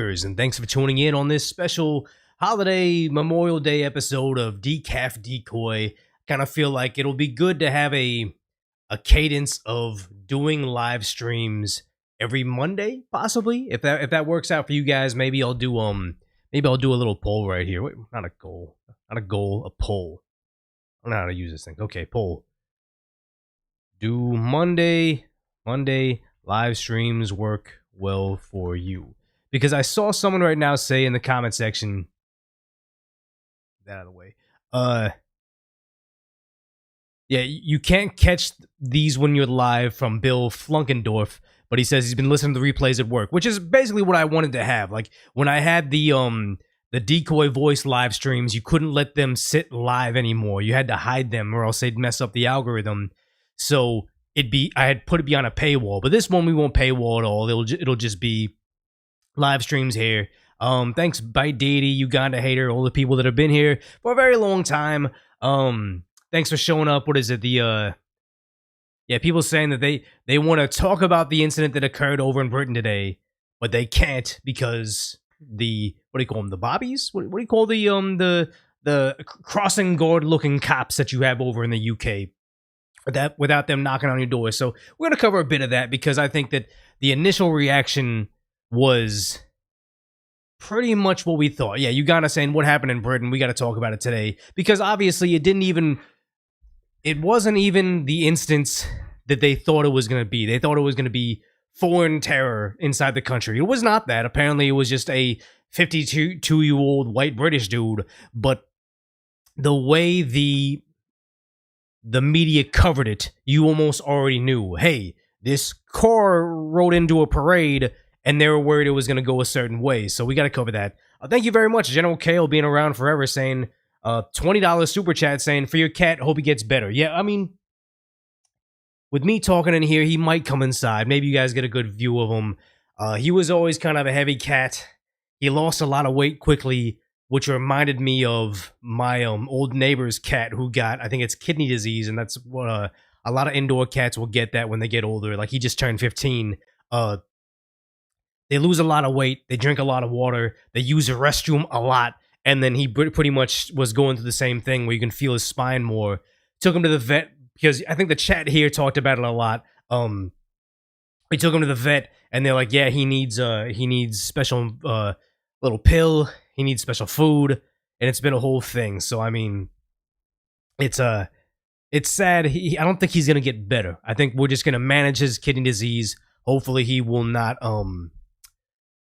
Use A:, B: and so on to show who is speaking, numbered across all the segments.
A: And thanks for tuning in on this special holiday Memorial Day episode of Decaf Decoy. Kind of feel like it'll be good to have a cadence of doing live streams every Monday, possibly. If that works out for you guys, maybe I'll do a little poll right here. Wait, not a goal, a poll. I don't know how to use this thing. Okay, poll. Do Monday live streams work well for you? Because I saw someone right now say in the comment section, that out of the way, yeah, you can't catch these when you're live, from Bill Flunkendorf, but he says he's been listening to the replays at work, which is basically what I wanted to have. Like when I had the Decoy Voice live streams, you couldn't let them sit live anymore. You had to hide them or else they'd mess up the algorithm. So I had put it behind a paywall, but this one we won't paywall at all. It'll just be live streams here. Thanks Bite Deity, Uganda Hater, all the people that have been here for a very long time. Thanks for showing up. What is it? People saying that they want to talk about the incident that occurred over in Britain today, but they can't because what do you call them? The bobbies? What do you call the crossing guard looking cops that you have over in the UK? Without them knocking on your door. So we're gonna cover a bit of that because I think that the initial reaction was pretty much what we thought. Yeah, Uganda saying what happened in Britain. We got to talk about it today because obviously it wasn't even the instance that they thought it was going to be. They thought it was going to be foreign terror inside the country. It was not that. Apparently it was just a 52-year-old white British dude. But the way the media covered it, you almost already knew, hey, this car rode into a parade and they were worried it was going to go a certain way. So we got to cover that. Thank you very much, General Kale, being around forever, saying $20 super chat, saying, for your cat, hope he gets better. Yeah, I mean, with me talking in here, he might come inside. Maybe you guys get a good view of him. He was always kind of a heavy cat. He lost a lot of weight quickly, which reminded me of my old neighbor's cat who got, I think it's kidney disease, and that's what a lot of indoor cats will get that when they get older. Like, he just turned 15. They lose a lot of weight. They drink a lot of water. They use the restroom a lot. And then he pretty much was going through the same thing where you can feel his spine more. Took him to the vet because I think the chat here talked about it a lot. We took him to the vet and they're like, yeah, he needs special little pill. He needs special food. And it's been a whole thing. So, I mean, it's sad. I don't think he's going to get better. I think we're just going to manage his kidney disease. Hopefully he will not,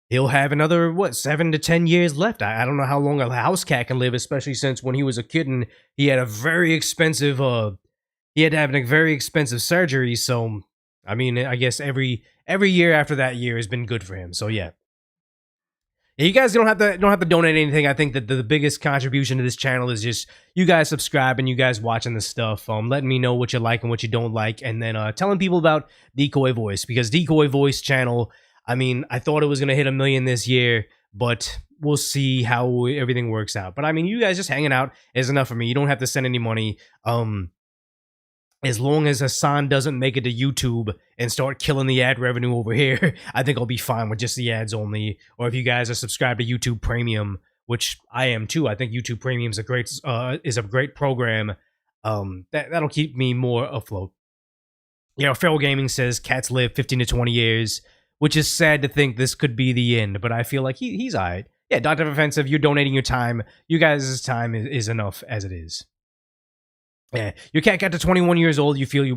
A: he'll have another, 7 to 10 years left. I don't know how long a house cat can live, especially since when he was a kitten, he had a very expensive, he had to have a very expensive surgery. So, I mean, I guess every year after that year has been good for him. So, yeah. You guys don't have to donate anything. I think that the biggest contribution to this channel is just you guys subscribing, you guys watching this stuff, letting me know what you like and what you don't like, and then telling people about Decoy Voice, because Decoy Voice channel, I mean, I thought it was going to hit 1 million this year, but we'll see how everything works out. But I mean, you guys just hanging out is enough for me. You don't have to send any money. As long as Hassan doesn't make it to YouTube and start killing the ad revenue over here, I think I'll be fine with just the ads only. Or if you guys are subscribed to YouTube Premium, which I am too. I think YouTube Premium is a great program. That'll keep me more afloat. You know, Feral Gaming says cats live 15 to 20 years. Which is sad to think this could be the end, but I feel like he's all right. Yeah, Dr. Offensive, you're donating your time. You guys' time is enough as it is. Yeah, your cat got to 21 years old. I feel you,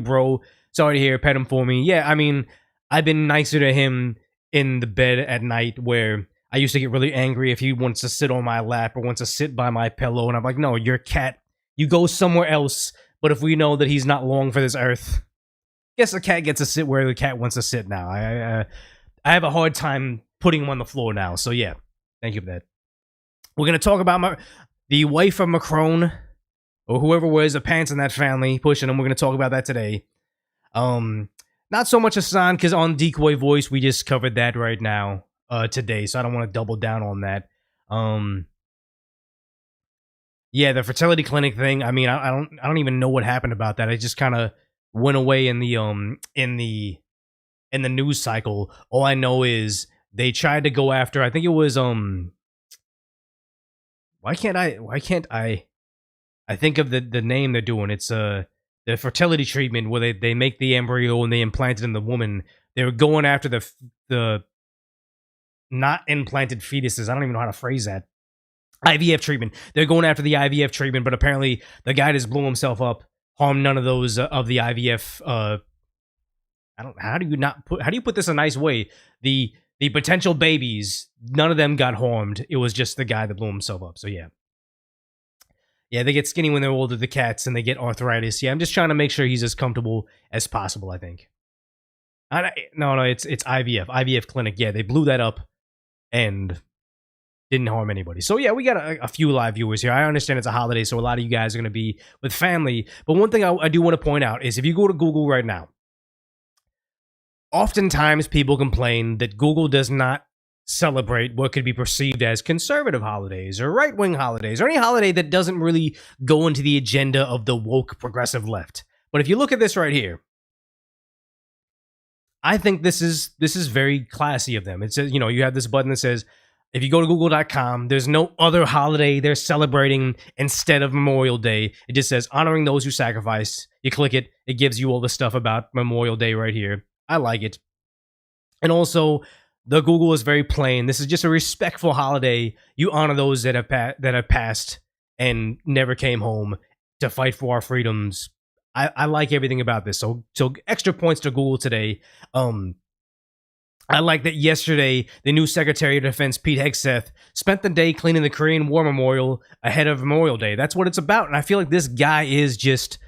A: bro. Sorry to hear. Pet him for me. Yeah, I mean, I've been nicer to him in the bed at night where I used to get really angry if he wants to sit on my lap or wants to sit by my pillow. And I'm like, no, your cat, you go somewhere else. But if we know that he's not long for this earth, guess the cat gets to sit where the cat wants to sit now. I have a hard time putting him on the floor now. So yeah, thank you for that. We're going to talk about the wife of Macron, or whoever wears the pants in that family, pushing him. We're going to talk about that today. Not so much Hassan, because on Decoy Voice, we just covered that right now today. So I don't want to double down on that. Yeah, the fertility clinic thing. I mean, I don't even know what happened about that. I just kind of went away in the in the news cycle. All I know is they tried to go after, I think it was why can't I think of the name they're doing. It's the fertility treatment where they make the embryo and they implant it in the woman. They were going after the not implanted fetuses. I don't even know how to phrase that. IVF treatment. They're going after the IVF treatment, but apparently the guy just blew himself up, harmed none of those of the IVF. How do you put this a nice way? The potential babies, none of them got harmed. It was just the guy that blew himself up. So yeah. Yeah, they get skinny when they're older, the cats, and they get arthritis. Yeah, I'm just trying to make sure he's as comfortable as possible, I think. No, it's IVF clinic. Yeah, they blew that up and didn't harm anybody. So yeah, we got a few live viewers here. I understand it's a holiday, so a lot of you guys are going to be with family. But one thing I do want to point out is if you go to Google right now, oftentimes people complain that Google does not celebrate what could be perceived as conservative holidays or right-wing holidays or any holiday that doesn't really go into the agenda of the woke progressive left. But if you look at this right here, I think this is very classy of them. It says, you have this button that says, if you go to google.com, there's no other holiday they're celebrating instead of Memorial Day. It just says honoring those who sacrifice. You click it, it gives you all the stuff about Memorial Day right here. I like it. And also, the Google is very plain. This is just a respectful holiday. You honor those that have passed and never came home to fight for our freedoms. I like everything about this. So extra points to Google today. I like that yesterday, the new Secretary of Defense, Pete Hegseth, spent the day cleaning the Korean War Memorial ahead of Memorial Day. That's what it's about. And I feel like this guy is just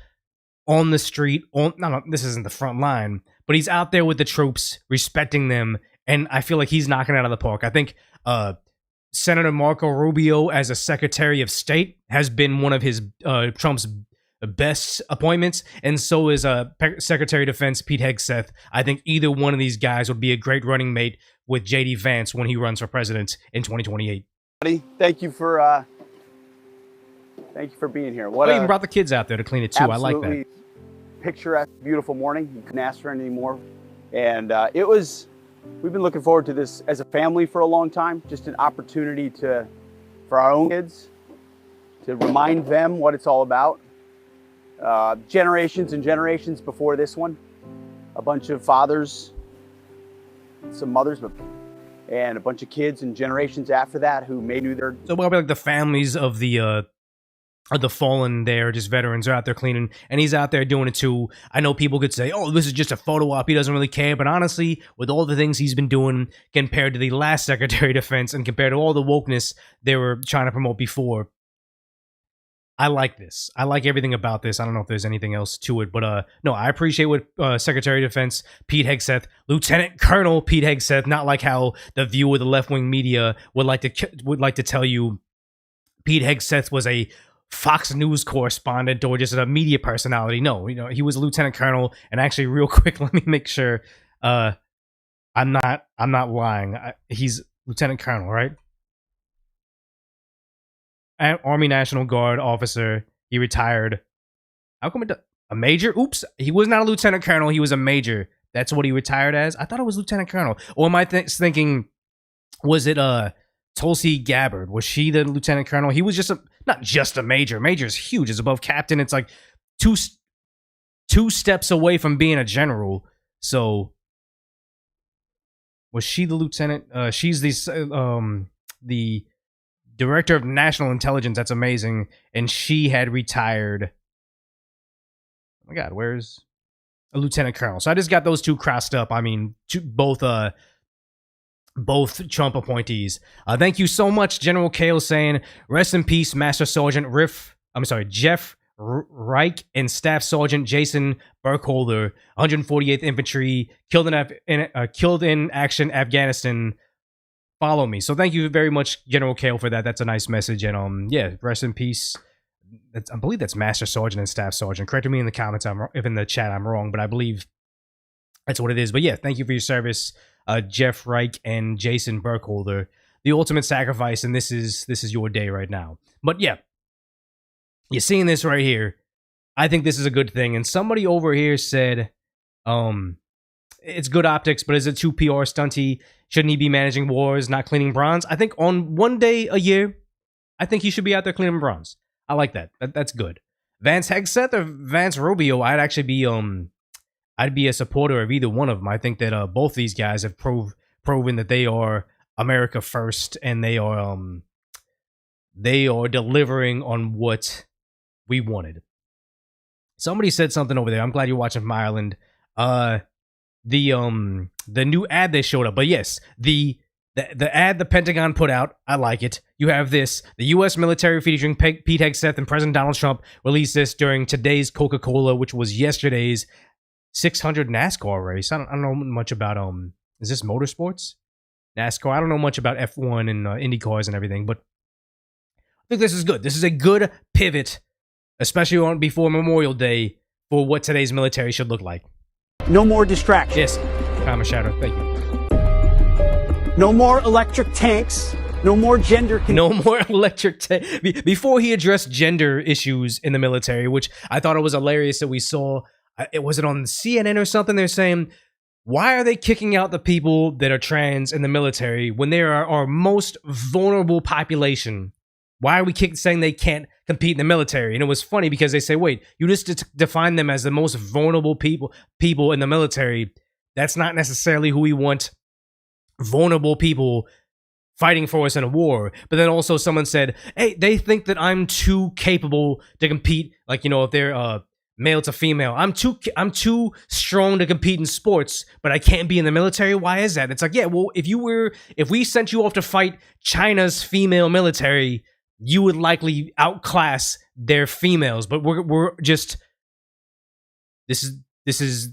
A: on the street. No, this isn't the front line, but he's out there with the troops, respecting them. And I feel like he's knocking it out of the park. I think Senator Marco Rubio as a Secretary of State has been one of his Trump's best appointments, and so is Secretary of Defense Pete Hegseth. I think either one of these guys would be a great running mate with J.D. Vance when he runs for president in 2028.
B: Thank you for being here.
A: I even brought the kids out there to clean it too. I like that.
B: Picturesque, beautiful morning. You couldn't ask for anything more. And we've been looking forward to this as a family for a long time. Just an opportunity for our own kids to remind them what it's all about. Generations and generations before this one, a bunch of fathers, some mothers, and a bunch of kids and generations after that who may knew their.
A: So probably like the families of the fallen there, just veterans are out there cleaning, and he's out there doing it too. I know people could say, "Oh, this is just a photo op. He doesn't really care." But honestly, with all the things he's been doing compared to the last Secretary of Defense and compared to all the wokeness they were trying to promote before, I like this. I like everything about this. I don't know if there's anything else to it, but no, I appreciate what Secretary of Defense Pete Hegseth, Lieutenant Colonel Pete Hegseth, not like how the view of the left-wing media would like to tell you Pete Hegseth was a Fox News correspondent or just a media personality. No, he was a Lieutenant Colonel. And actually, real quick, let me make sure I'm not lying. He's Lieutenant Colonel, right? Army National Guard officer. He retired. How come a major? Oops, he was not a lieutenant colonel. He was a major. That's what he retired as. I thought it was lieutenant colonel. Or am I thinking? Was it Tulsi Gabbard? Was she the lieutenant colonel? He was not just a major. Major is huge. It's above captain. It's like two steps away from being a general. So was she the lieutenant? She's the Director of National Intelligence. That's amazing. And she had retired. Oh my God, where's a lieutenant colonel? So I just got those two crossed up. I mean, both Trump appointees. Thank you so much, General Kale, saying rest in peace, Master Sergeant Jeff Reich and Staff Sergeant Jason Burkholder, 148th Infantry, killed in action, Afghanistan. Follow me. So thank you very much, General Kale, for that. That's a nice message. And yeah, rest in peace. I believe that's Master Sergeant and Staff Sergeant. Correct me in the comments if in the chat I'm wrong, but I believe that's what it is. But yeah, thank you for your service, Jeff Reich and Jason Burkholder. The ultimate sacrifice, and this is your day right now. But yeah, you're seeing this right here. I think this is a good thing. And somebody over here said, it's good optics, but is it too PR stunty? Shouldn't he be managing wars, not cleaning bronze? I think on one day a year, I think he should be out there cleaning bronze. I like that. That's good. Vance Hegseth or Vance Rubio, I'd actually be I'd be a supporter of either one of them. I think that both these guys have proven that they are America first, and they are delivering on what we wanted. Somebody said something over there. I'm glad you're watching from Ireland. The new ad they showed up, but yes, the ad the Pentagon put out, I like it. You have this: the U.S. military featuring Pete Hegseth and President Donald Trump released this during today's Coca-Cola, which was yesterday's 600 NASCAR race. I don't know much about is this motorsports? NASCAR. I don't know much about F1 and Indy cars and everything, but I think this is good. This is a good pivot, especially before Memorial Day, for what today's military should look like.
B: No more distractions.
A: Yes, Comma Shadow. Thank you.
B: No more electric tanks. No more gender.
A: No more electric Before he addressed gender issues in the military, which I thought it was hilarious that we saw. It was on CNN or something. They're saying, why are they kicking out the people that are trans in the military when they are our most vulnerable population? Why are we saying they can't compete in the military? And it was funny because they say, wait, you just define them as the most vulnerable people in the military. That's not necessarily who we want vulnerable people fighting for us in a war. But then also someone said, hey, they think that I'm too capable to compete. Like, if they're male to female, I'm too strong to compete in sports, but I can't be in the military. Why is that? It's like, yeah, well, if we sent you off to fight China's female military, you would likely outclass their females. But we're just, this is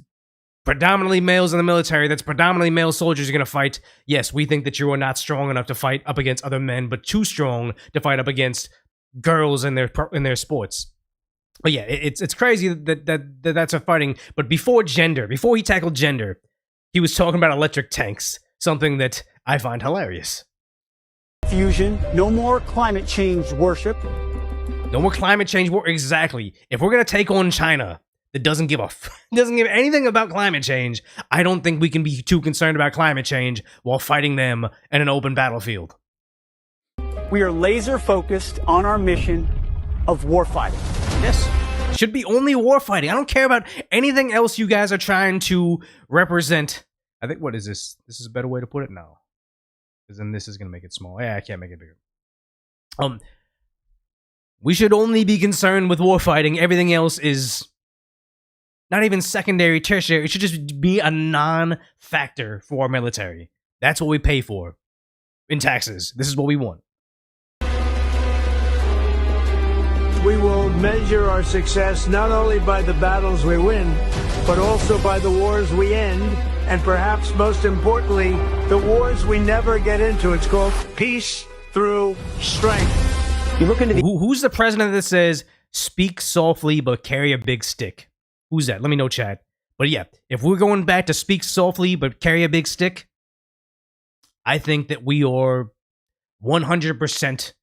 A: predominantly males in the military. That's predominantly male soldiers are going to fight. Yes, we think that you are not strong enough to fight up against other men, but too strong to fight up against girls in their sports. But yeah, it's crazy that's a fighting. But before he tackled gender, he was talking about electric tanks, something that I find hilarious.
B: Fusion. No more climate change worship.
A: No more climate change war. Exactly. If we're gonna take on China, that doesn't give anything about climate change, I don't think we can be too concerned about climate change while fighting them in an open battlefield.
B: We are laser focused on our mission of warfighting.
A: Yes. Should be only warfighting. I don't care about anything else you guys are trying to represent. I think, what is this? This is a better way to put it now. Because then this is going to make it small. Yeah, I can't make it bigger. We should only be concerned with warfighting. Everything else is not even secondary, tertiary. It should just be a non-factor for our military. That's what we pay for in taxes. This is what we want.
C: We will measure our success not only by the battles we win, but also by the wars we end, and perhaps most importantly, the wars we never get into. It's called peace through strength.
B: You look into
A: who's the president that says, speak softly but carry a big stick? Who's that? Let me know, chat. But yeah, if we're going back to speak softly but carry a big stick, I think that we are 100%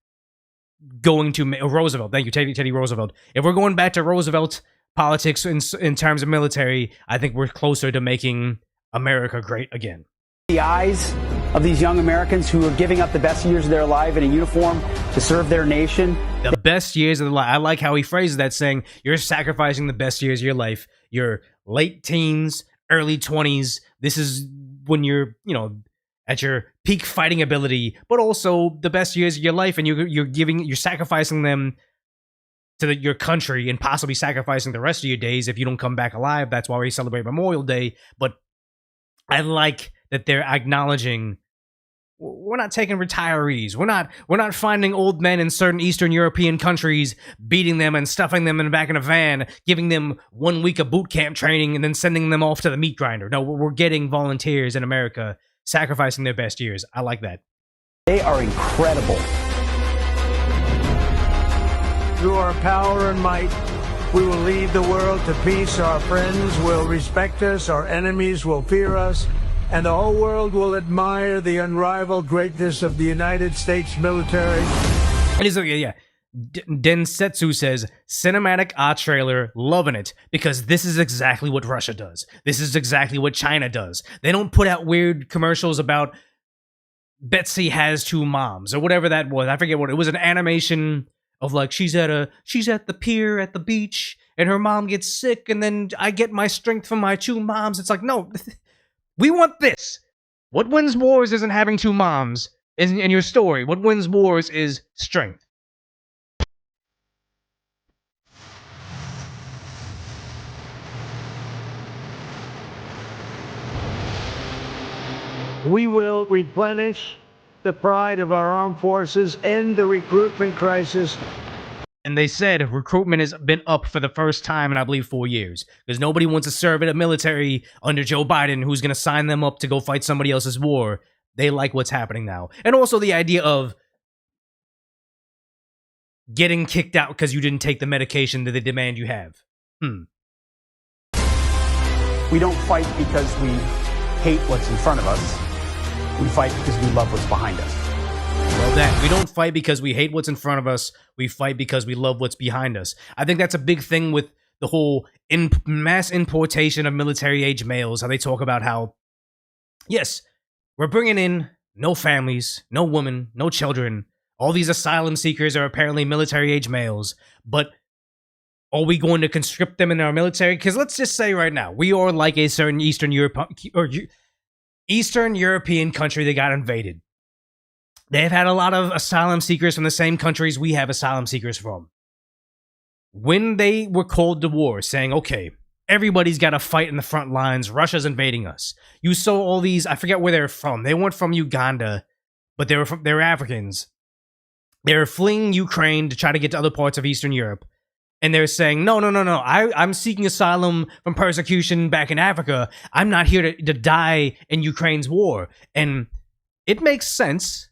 A: going to Roosevelt. Thank you, Teddy Roosevelt. If we're going back to Roosevelt politics in terms of military, I think we're closer to making America great again.
B: The eyes of these young Americans who are giving up the best years of their life in a uniform to serve their nation.
A: The best years of their life. I like how he phrases that, saying you're sacrificing the best years of your life. Your late teens, early 20s. This is when you're, at your peak fighting ability, but also the best years of your life, and you're sacrificing them to your country and possibly sacrificing the rest of your days if you don't come back alive. That's why we celebrate Memorial Day. But I like that they're acknowledging we're not taking retirees. We're not finding old men in certain Eastern European countries, beating them and stuffing them in the back of a van, giving them 1 week of boot camp training, and then sending them off to the meat grinder. No, we're getting volunteers in America sacrificing their best years. I like that.
B: They are incredible.
C: Through our power and might, we will lead the world to peace. Our friends will respect us. Our enemies will fear us. And the whole world will admire the unrivaled greatness of the United States military.
A: And he's like, yeah. Densetsu says, cinematic art trailer, loving it, because this is exactly what Russia does. This is exactly what China does. They don't put out weird commercials about Betsy has two moms or whatever that was. I forget what it was. An animation of like she's at the pier at the beach and her mom gets sick and then I get my strength from my two moms. It's like, no, we want this. What wins wars isn't having two moms in your story. What wins wars is strength.
C: We will replenish the pride of our armed forces, end the recruitment crisis.
A: And they said recruitment has been up for the first time in, I believe, 4 years. Because nobody wants to serve in a military under Joe Biden who's going to sign them up to go fight somebody else's war. They like what's happening now. And also the idea of getting kicked out because you didn't take the medication that they demand you have.
B: We don't fight because we hate what's in front of us. We fight because we love what's behind us.
A: Well, that we don't fight because we hate what's in front of us. We fight because we love what's behind us. I think that's a big thing with the whole mass importation of military-age males. How they talk about how, yes, we're bringing in no families, no women, no children. All these asylum seekers are apparently military-age males. But are we going to conscript them in our military? Because let's just say right now, we are like a certain Eastern European country that got invaded. They've had a lot of asylum seekers from the same countries we have asylum seekers from. When they were called to war, saying, okay, everybody's got to fight in the front lines, Russia's invading us. You saw all these, I forget where they're from. They weren't from Uganda, but they were Africans. They were fleeing Ukraine to try to get to other parts of Eastern Europe. And they're saying, no, I'm seeking asylum from persecution back in Africa. I'm not here to die in Ukraine's war. And it makes sense.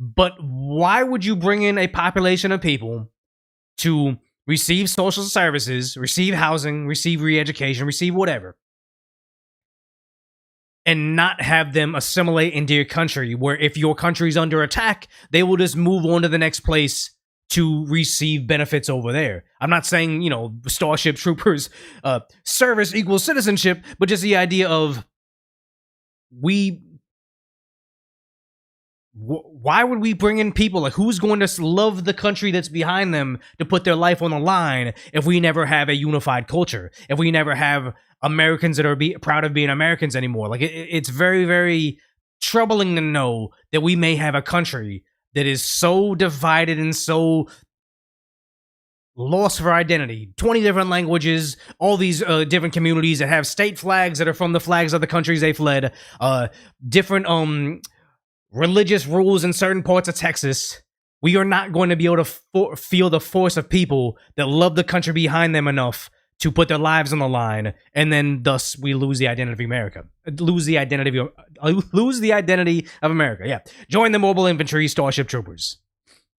A: But why would you bring in a population of people to receive social services, receive housing, receive re-education, receive whatever, and not have them assimilate into your country, where if your country's under attack, they will just move on to the next place to receive benefits over there? I'm not saying, Starship Troopers service equals citizenship, but just the idea of why would we bring in people? Like, who's going to love the country that's behind them to put their life on the line if we never have a unified culture? If we never have Americans that are proud of being Americans anymore? Like, it's very, very troubling to know that we may have a country that is so divided and so lost for identity. 20 different languages, all these different communities that have state flags that are from the flags of the countries they fled, different religious rules in certain parts of Texas. We are not going to be able to feel the force of people that love the country behind them enough to put their lives on the line, and then thus we lose the identity of America. Lose the identity of America. Yeah. Join the mobile infantry Starship Troopers.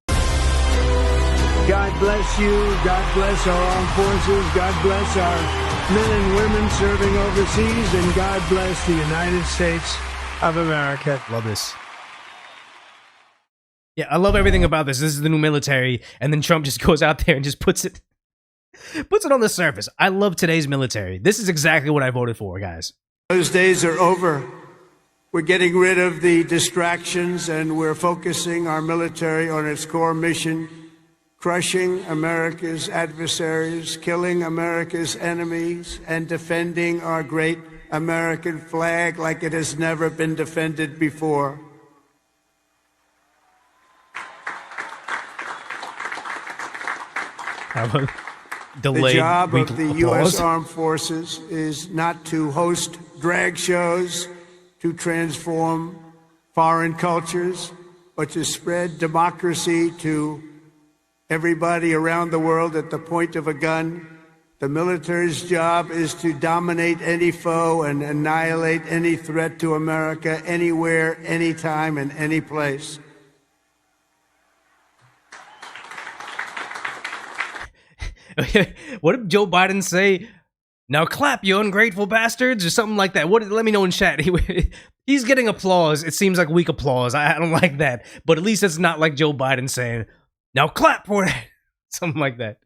C: God bless you. God bless our armed forces. God bless our men and women serving overseas, and God bless the United States of America.
A: Love this. Yeah, I love everything about this. This is the new military, and then Trump just goes out there and just puts it on the surface. I love today's military. This is exactly what I voted for, guys.
C: Those days are over. We're getting rid of the distractions, and we're focusing our military on its core mission: crushing America's adversaries, killing America's enemies, and defending our great American flag like it has never been defended before. The job of the U.S. Armed Forces is not to host drag shows to transform foreign cultures, but to spread democracy to everybody around the world at the point of a gun. The military's job is to dominate any foe and annihilate any threat to America, anywhere, anytime, and any place.
A: What did Joe Biden say? Now clap, you ungrateful bastards, or something like that. Let me know in chat. He's getting applause. It seems like weak applause. I don't like that. But at least it's not like Joe Biden saying, Now clap for it. Something like that.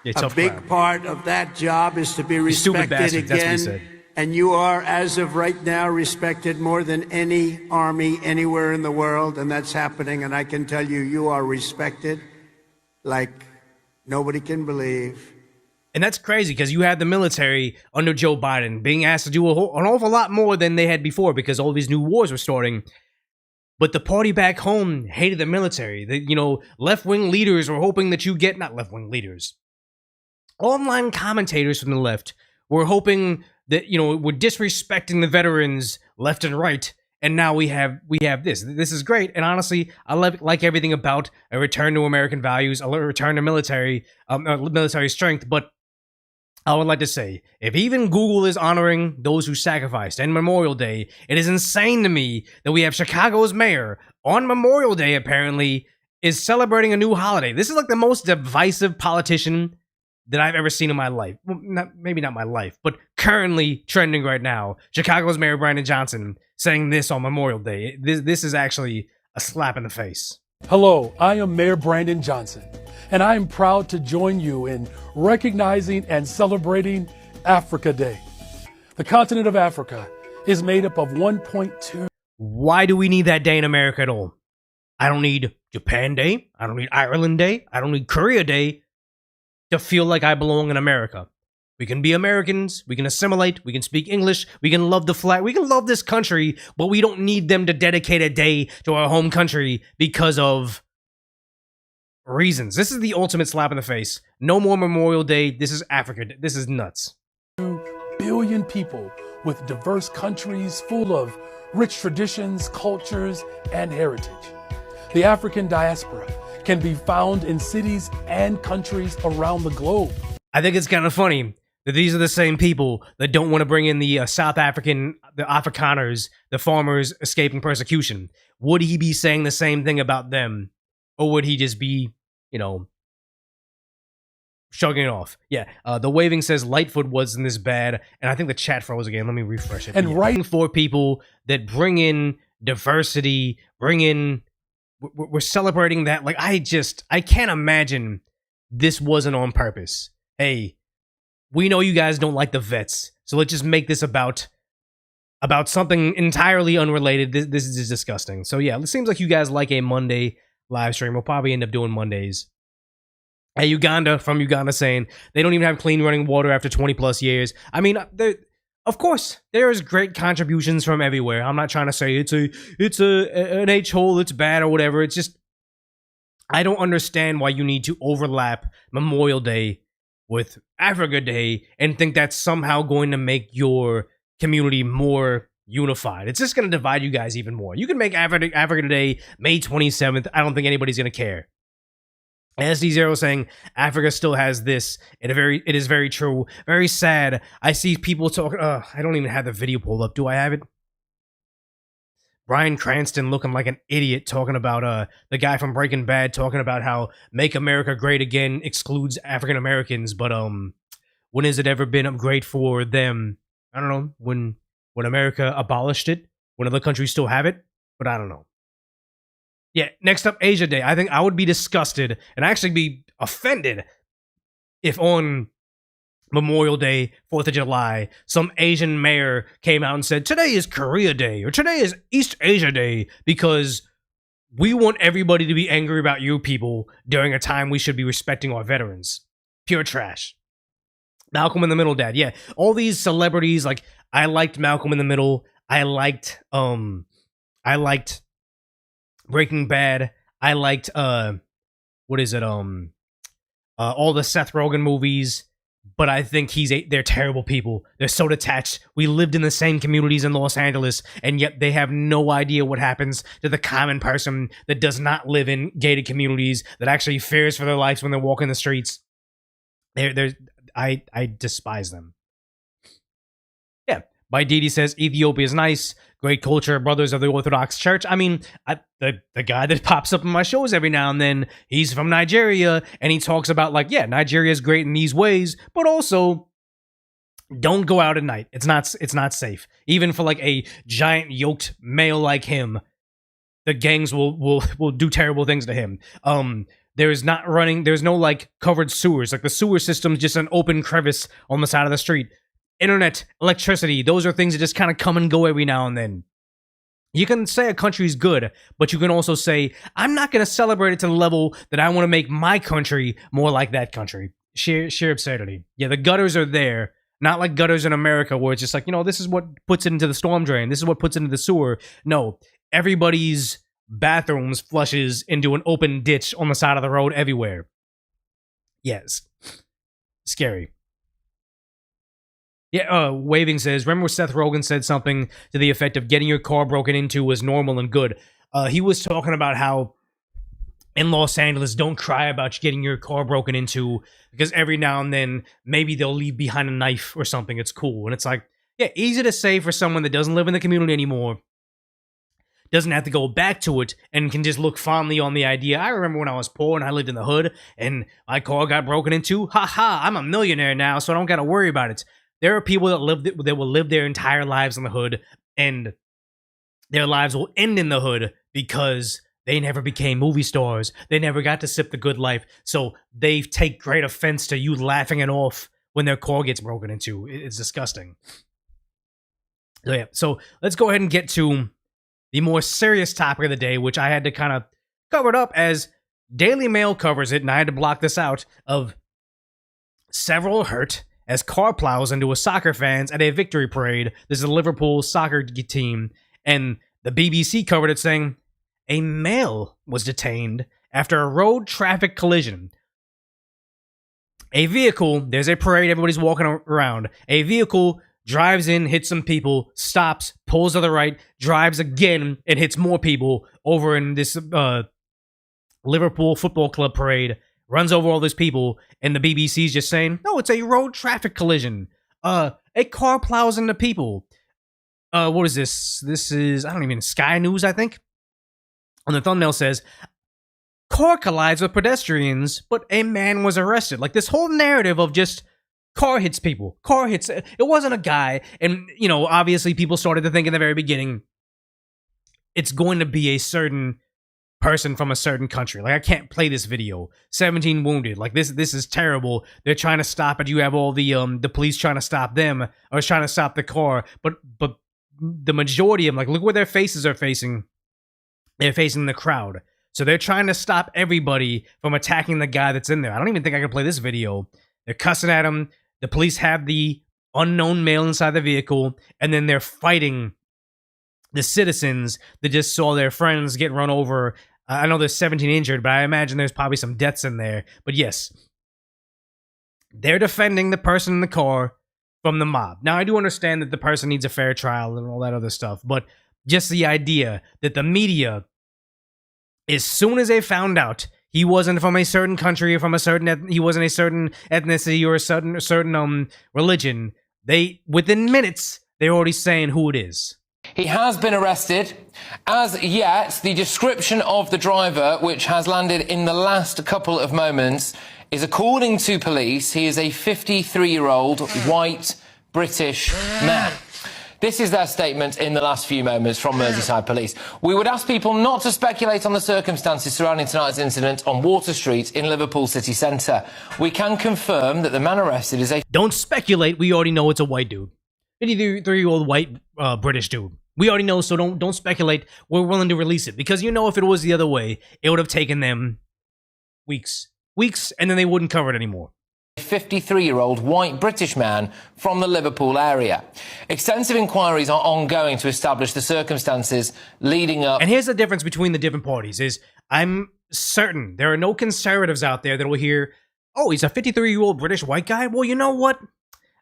A: Yeah,
C: A big
A: crowd.
C: part of that job is to be
A: You stupid
C: respected
A: bastard, that's what he
C: again.
A: said.
C: And you are, as of right now, respected more than any army anywhere in the world, and that's happening. And I can tell you, you are respected like nobody can believe.
A: And that's crazy because you had the military under Joe Biden being asked to do an awful lot more than they had before because all these new wars were starting. But the party back home hated the military. The, left-wing leaders were hoping that you get, not left-wing leaders, online commentators from the left were hoping that, we're disrespecting the veterans left and right. And now we have this. This is great. And honestly, I like everything about a return to American values, a return to military strength. But I would like to say, if even Google is honoring those who sacrificed and Memorial Day, it is insane to me that we have Chicago's mayor on Memorial Day, apparently, is celebrating a new holiday. This is like the most divisive politician that I've ever seen in my life. Well, maybe not my life, but currently trending right now. Chicago's Mayor Brandon Johnson saying this on Memorial Day. This is actually a slap in the face.
D: Hello, I am Mayor Brandon Johnson, and I am proud to join you in recognizing and celebrating Africa Day. The continent of Africa is made up of 1.2.
A: Why do we need that day in America at all? I don't need Japan Day. I don't need Ireland Day. I don't need Korea Day to feel like I belong in America. We can be Americans, we can assimilate, we can speak English, we can love the flag, we can love this country, but we don't need them to dedicate a day to our home country because of reasons. This is the ultimate slap in the face. No more Memorial Day. This is Africa Day. This is nuts.
D: 2 billion people with diverse countries full of rich traditions, cultures, and heritage. The African diaspora can be found in cities and countries around the globe.
A: I think it's kind of funny that these are the same people that don't want to bring in the South African, the Afrikaners, the farmers escaping persecution. Would he be saying the same thing about them? Or would he just be, shrugging it off? Yeah, the waving says Lightfoot wasn't this bad, and I think the chat froze again. Let me refresh it.
D: And right
A: for people that bring in diversity, we're celebrating that. Like, I can't imagine this wasn't on purpose. Hey, we know you guys don't like the vets, so let's just make this about something entirely unrelated. This is disgusting. So yeah, it seems like you guys like a Monday live stream. We'll probably end up doing Mondays. Hey, from Uganda saying they don't even have clean running water after 20 plus years. I mean, of course, there is great contributions from everywhere. I'm not trying to say it's an H-hole, it's bad or whatever. It's just, I don't understand why you need to overlap Memorial Day with Africa Day and think that's somehow going to make your community more unified. It's just going to divide you guys even more. You can make Africa Day May 27th. I don't think anybody's going to care. SD0 saying Africa still has this. It is very true. Very sad. I see people talking. I don't even have the video pulled up. Do I have it? Bryan Cranston looking like an idiot talking about the guy from Breaking Bad talking about how Make America Great Again excludes African Americans, but when has it ever been great for them? I don't know. When America abolished it, when other countries still have it, but I don't know. Yeah, next up, Asia Day. I think I would be disgusted and actually be offended if on Memorial Day, 4th of July, some Asian mayor came out and said, today is Korea Day, or today is East Asia Day, because we want everybody to be angry about you people during a time we should be respecting our veterans. Pure trash. Malcolm in the Middle dad. Yeah, all these celebrities, like, I liked Malcolm in the Middle. I liked Breaking Bad. I liked, all the Seth Rogen movies. But I think they're terrible people. They're so detached. We lived in the same communities in Los Angeles, and yet they have no idea what happens to the common person that does not live in gated communities, that actually fears for their lives when they're walking the streets. I despise them. Yeah. By Didi says, Ethiopia is nice. Great culture, brothers of the Orthodox Church. I mean, the guy that pops up in my shows every now and then, he's from Nigeria, and he talks about, like, yeah, Nigeria is great in these ways, but also don't go out at night. It's not safe. Even for, like, a giant yoked male like him, the gangs will do terrible things to him. There's no like covered sewers. Like the sewer system's just an open crevice on the side of the street. Internet, electricity, those are things that just kind of come and go every now and then. You can say a country's good, but you can also say, I'm not going to celebrate it to the level that I want to make my country more like that country. Sheer absurdity. Yeah, the gutters are there. Not like gutters in America where it's just like, this is what puts it into the storm drain. This is what puts it into the sewer. No, everybody's bathrooms flushes into an open ditch on the side of the road everywhere. Yes. Scary. Yeah, Waving says, remember Seth Rogen said something to the effect of getting your car broken into was normal and good. He was talking about how in Los Angeles, don't cry about getting your car broken into because every now and then, maybe they'll leave behind a knife or something. It's cool. And it's like, yeah, easy to say for someone that doesn't live in the community anymore, doesn't have to go back to it, and can just look fondly on the idea. I remember when I was poor and I lived in the hood and my car got broken into. Ha ha, I'm a millionaire now, so I don't got to worry about it. There are people that will live their entire lives in the hood, and their lives will end in the hood because they never became movie stars. They never got to sip the good life. So they take great offense to you laughing it off when their car gets broken into. It's disgusting. So yeah, so let's go ahead and get to the more serious topic of the day, which I had to kind of cover it up as Daily Mail covers it, and I had to block this out, of several hurt as car plows into a soccer fans at a victory parade. This is a Liverpool soccer team, and the BBC covered it saying, a male was detained after a road traffic collision. A vehicle, there's a parade, everybody's walking around. A vehicle drives in, hits some people, stops, pulls to the right, drives again, and hits more people over in this Liverpool Football Club parade, runs over all these people, and the BBC's just saying, no, it's a road traffic collision. A car plows into people. What is this? This is, I don't even, Sky News, I think. On the thumbnail says, car collides with pedestrians, but a man was arrested. Like this whole narrative of just car hits people. Car hits, it wasn't a guy. And, obviously people started to think in the very beginning, it's going to be a certain person from a certain country. Like, I can't play this video. 17 wounded. Like, this is terrible. They're trying to stop it. You have all the police trying to stop them, or trying to stop the car. But the majority of them, like, look where their faces are facing. They're facing the crowd. So they're trying to stop everybody from attacking the guy that's in there. I don't even think I can play this video. They're cussing at him. The police have the unknown male inside the vehicle, and then they're fighting the citizens that just saw their friends get run over. I know there's 17 injured, but I imagine there's probably some deaths in there. But yes, they're defending the person in the car from the mob. Now, I do understand that the person needs a fair trial and all that other stuff, but just the idea that the media, as soon as they found out he wasn't from a certain country or from a certain, he wasn't a certain ethnicity or a certain religion, they, within minutes, they're already saying who it is.
E: He has been arrested. As yet, the description of the driver, which has landed in the last couple of moments, is, according to police, he is a 53-year-old white British man. This is their statement in the last few moments from Merseyside Police. We would ask people not to speculate on the circumstances surrounding tonight's incident on Water Street in Liverpool city centre. We can confirm that the man arrested is a...
A: Don't speculate. We already know it's a white dude. 53-year-old white British dude. We already know, so don't speculate. We're willing to release it. Because if it was the other way, it would have taken them weeks, and then they wouldn't cover it anymore.
E: 53-year-old white British man from the Liverpool area. Extensive inquiries are ongoing to establish the circumstances leading up...
A: And here's the difference between the different parties is, I'm certain there are no conservatives out there that will hear, oh, he's a 53-year-old British white guy? Well, you know what?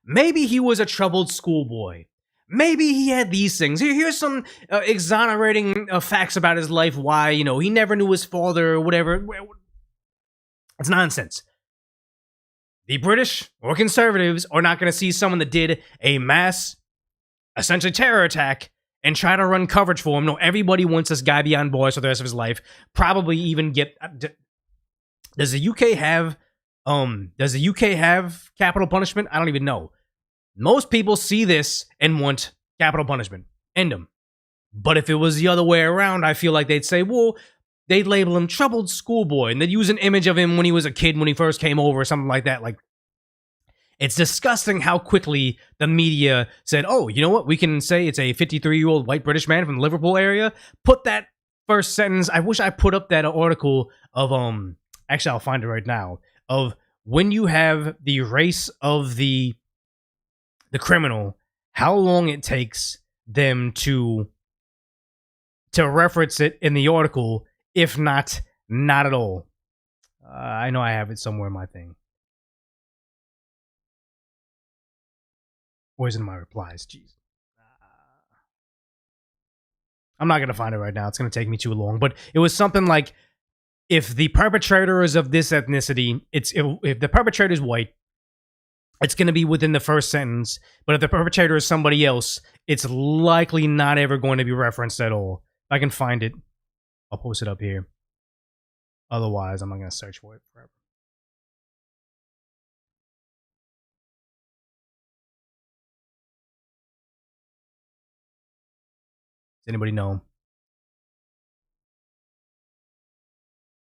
A: Maybe he was a troubled schoolboy. Maybe he had these things. Here's some exonerating facts about his life, why, he never knew his father or whatever. It's nonsense. The British or conservatives are not going to see someone that did a mass, essentially terror attack and try to run coverage for him. No, everybody wants this guy beyond bars for the rest of his life. Probably even get... Does the UK have capital punishment? I don't even know. Most people see this and want capital punishment. End them. But if it was the other way around, I feel like they'd say, well, they'd label him troubled schoolboy, and they'd use an image of him when he was a kid, when he first came over, or something like that. Like, it's disgusting how quickly the media said, oh, you know what? We can say it's a 53-year-old white British man from the Liverpool area. Put that first sentence. I wish I put up that article of, actually, I'll find it right now, of when you have the race of the criminal, how long it takes them to reference it in the article, if not at all. I know I have it somewhere in my thing. Or is it in my replies? Jeez. I'm not going to find it right now. It's going to take me too long. But it was something like, if the perpetrator is of this ethnicity, if the perpetrator is white, it's going to be within the first sentence. But if the perpetrator is somebody else, it's likely not ever going to be referenced at all. If I can find it, I'll post it up here. Otherwise, I'm not going to search for it forever. Does anybody know?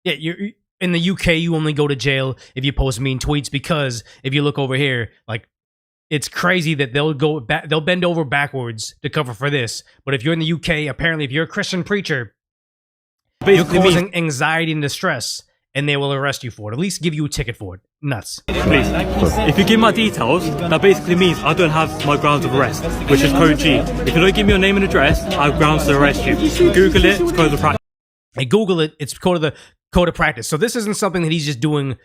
A: Yeah, you're in the UK. You only go to jail if you post mean tweets, because if you look over here, like, it's crazy that they'll bend over backwards to cover for this. But if you're in the UK, apparently, if you're a Christian preacher, you're causing anxiety and distress, and they will arrest you for it. At least give you a ticket for it. Nuts.
F: Please, if you give my details, that basically means I don't have my grounds of arrest, which is code G. If you don't give me your name and address, I have grounds to arrest you. Google it, it's code of practice.
A: Hey, Google it, it's code of practice. So this isn't something that he's just doing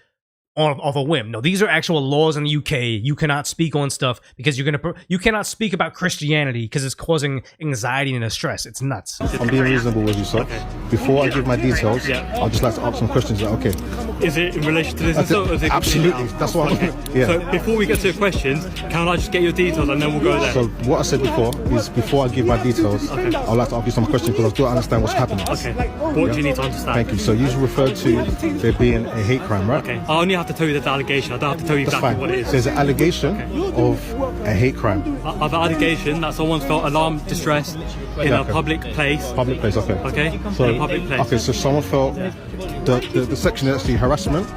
A: off a whim. No, these are actual laws in the UK. You cannot speak on stuff because you cannot speak about Christianity because it's causing anxiety and distress. It's nuts.
G: I'm being reasonable with you, sir. Okay. Before I give my details, I'd just like to ask some questions. Is that okay?
F: Is it in relation to this insult? Or is it
G: absolutely. That's what
F: okay.
G: Yeah.
F: So before we get to the questions, can I just get your details and then we'll go there?
G: So what I said before is, before I give my details, I'd like to ask you some questions because I don't understand what's happening.
F: Okay. What do you need to understand?
G: Thank you. So you referred to there being a hate crime, right?
F: Okay. I only have to tell you the allegation. I don't have to tell you exactly what it is.
G: There's an allegation of a hate crime.
F: Of an allegation that someone felt alarmed, distressed in a public place.
G: Public place, okay.
F: Okay.
G: So,
F: in a public place.
G: Okay, so someone felt the section is actually harassment,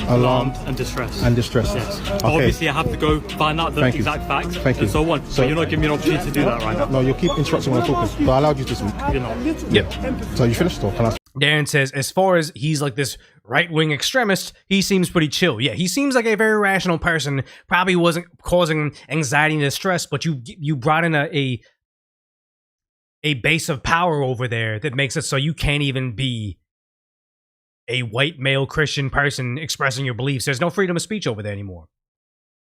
G: alarmed
F: and distress.
G: And distress.
F: Yes.
G: Okay.
F: Obviously, I have to go find out the exact facts and so on. So you're not giving me an opportunity to do that right now.
G: No, you keep interrupting when I'm talking. So I allowed you to speak.
F: You're not.
A: Yep.
G: So you finished, or can I?
A: Darren says, as far as he's like this right-wing extremist, he seems pretty chill. Yeah, he seems like a very rational person. Probably wasn't causing anxiety and distress, but you brought in a base of power over there that makes it so you can't even be a white male Christian person expressing your beliefs. There's no freedom of speech over there anymore.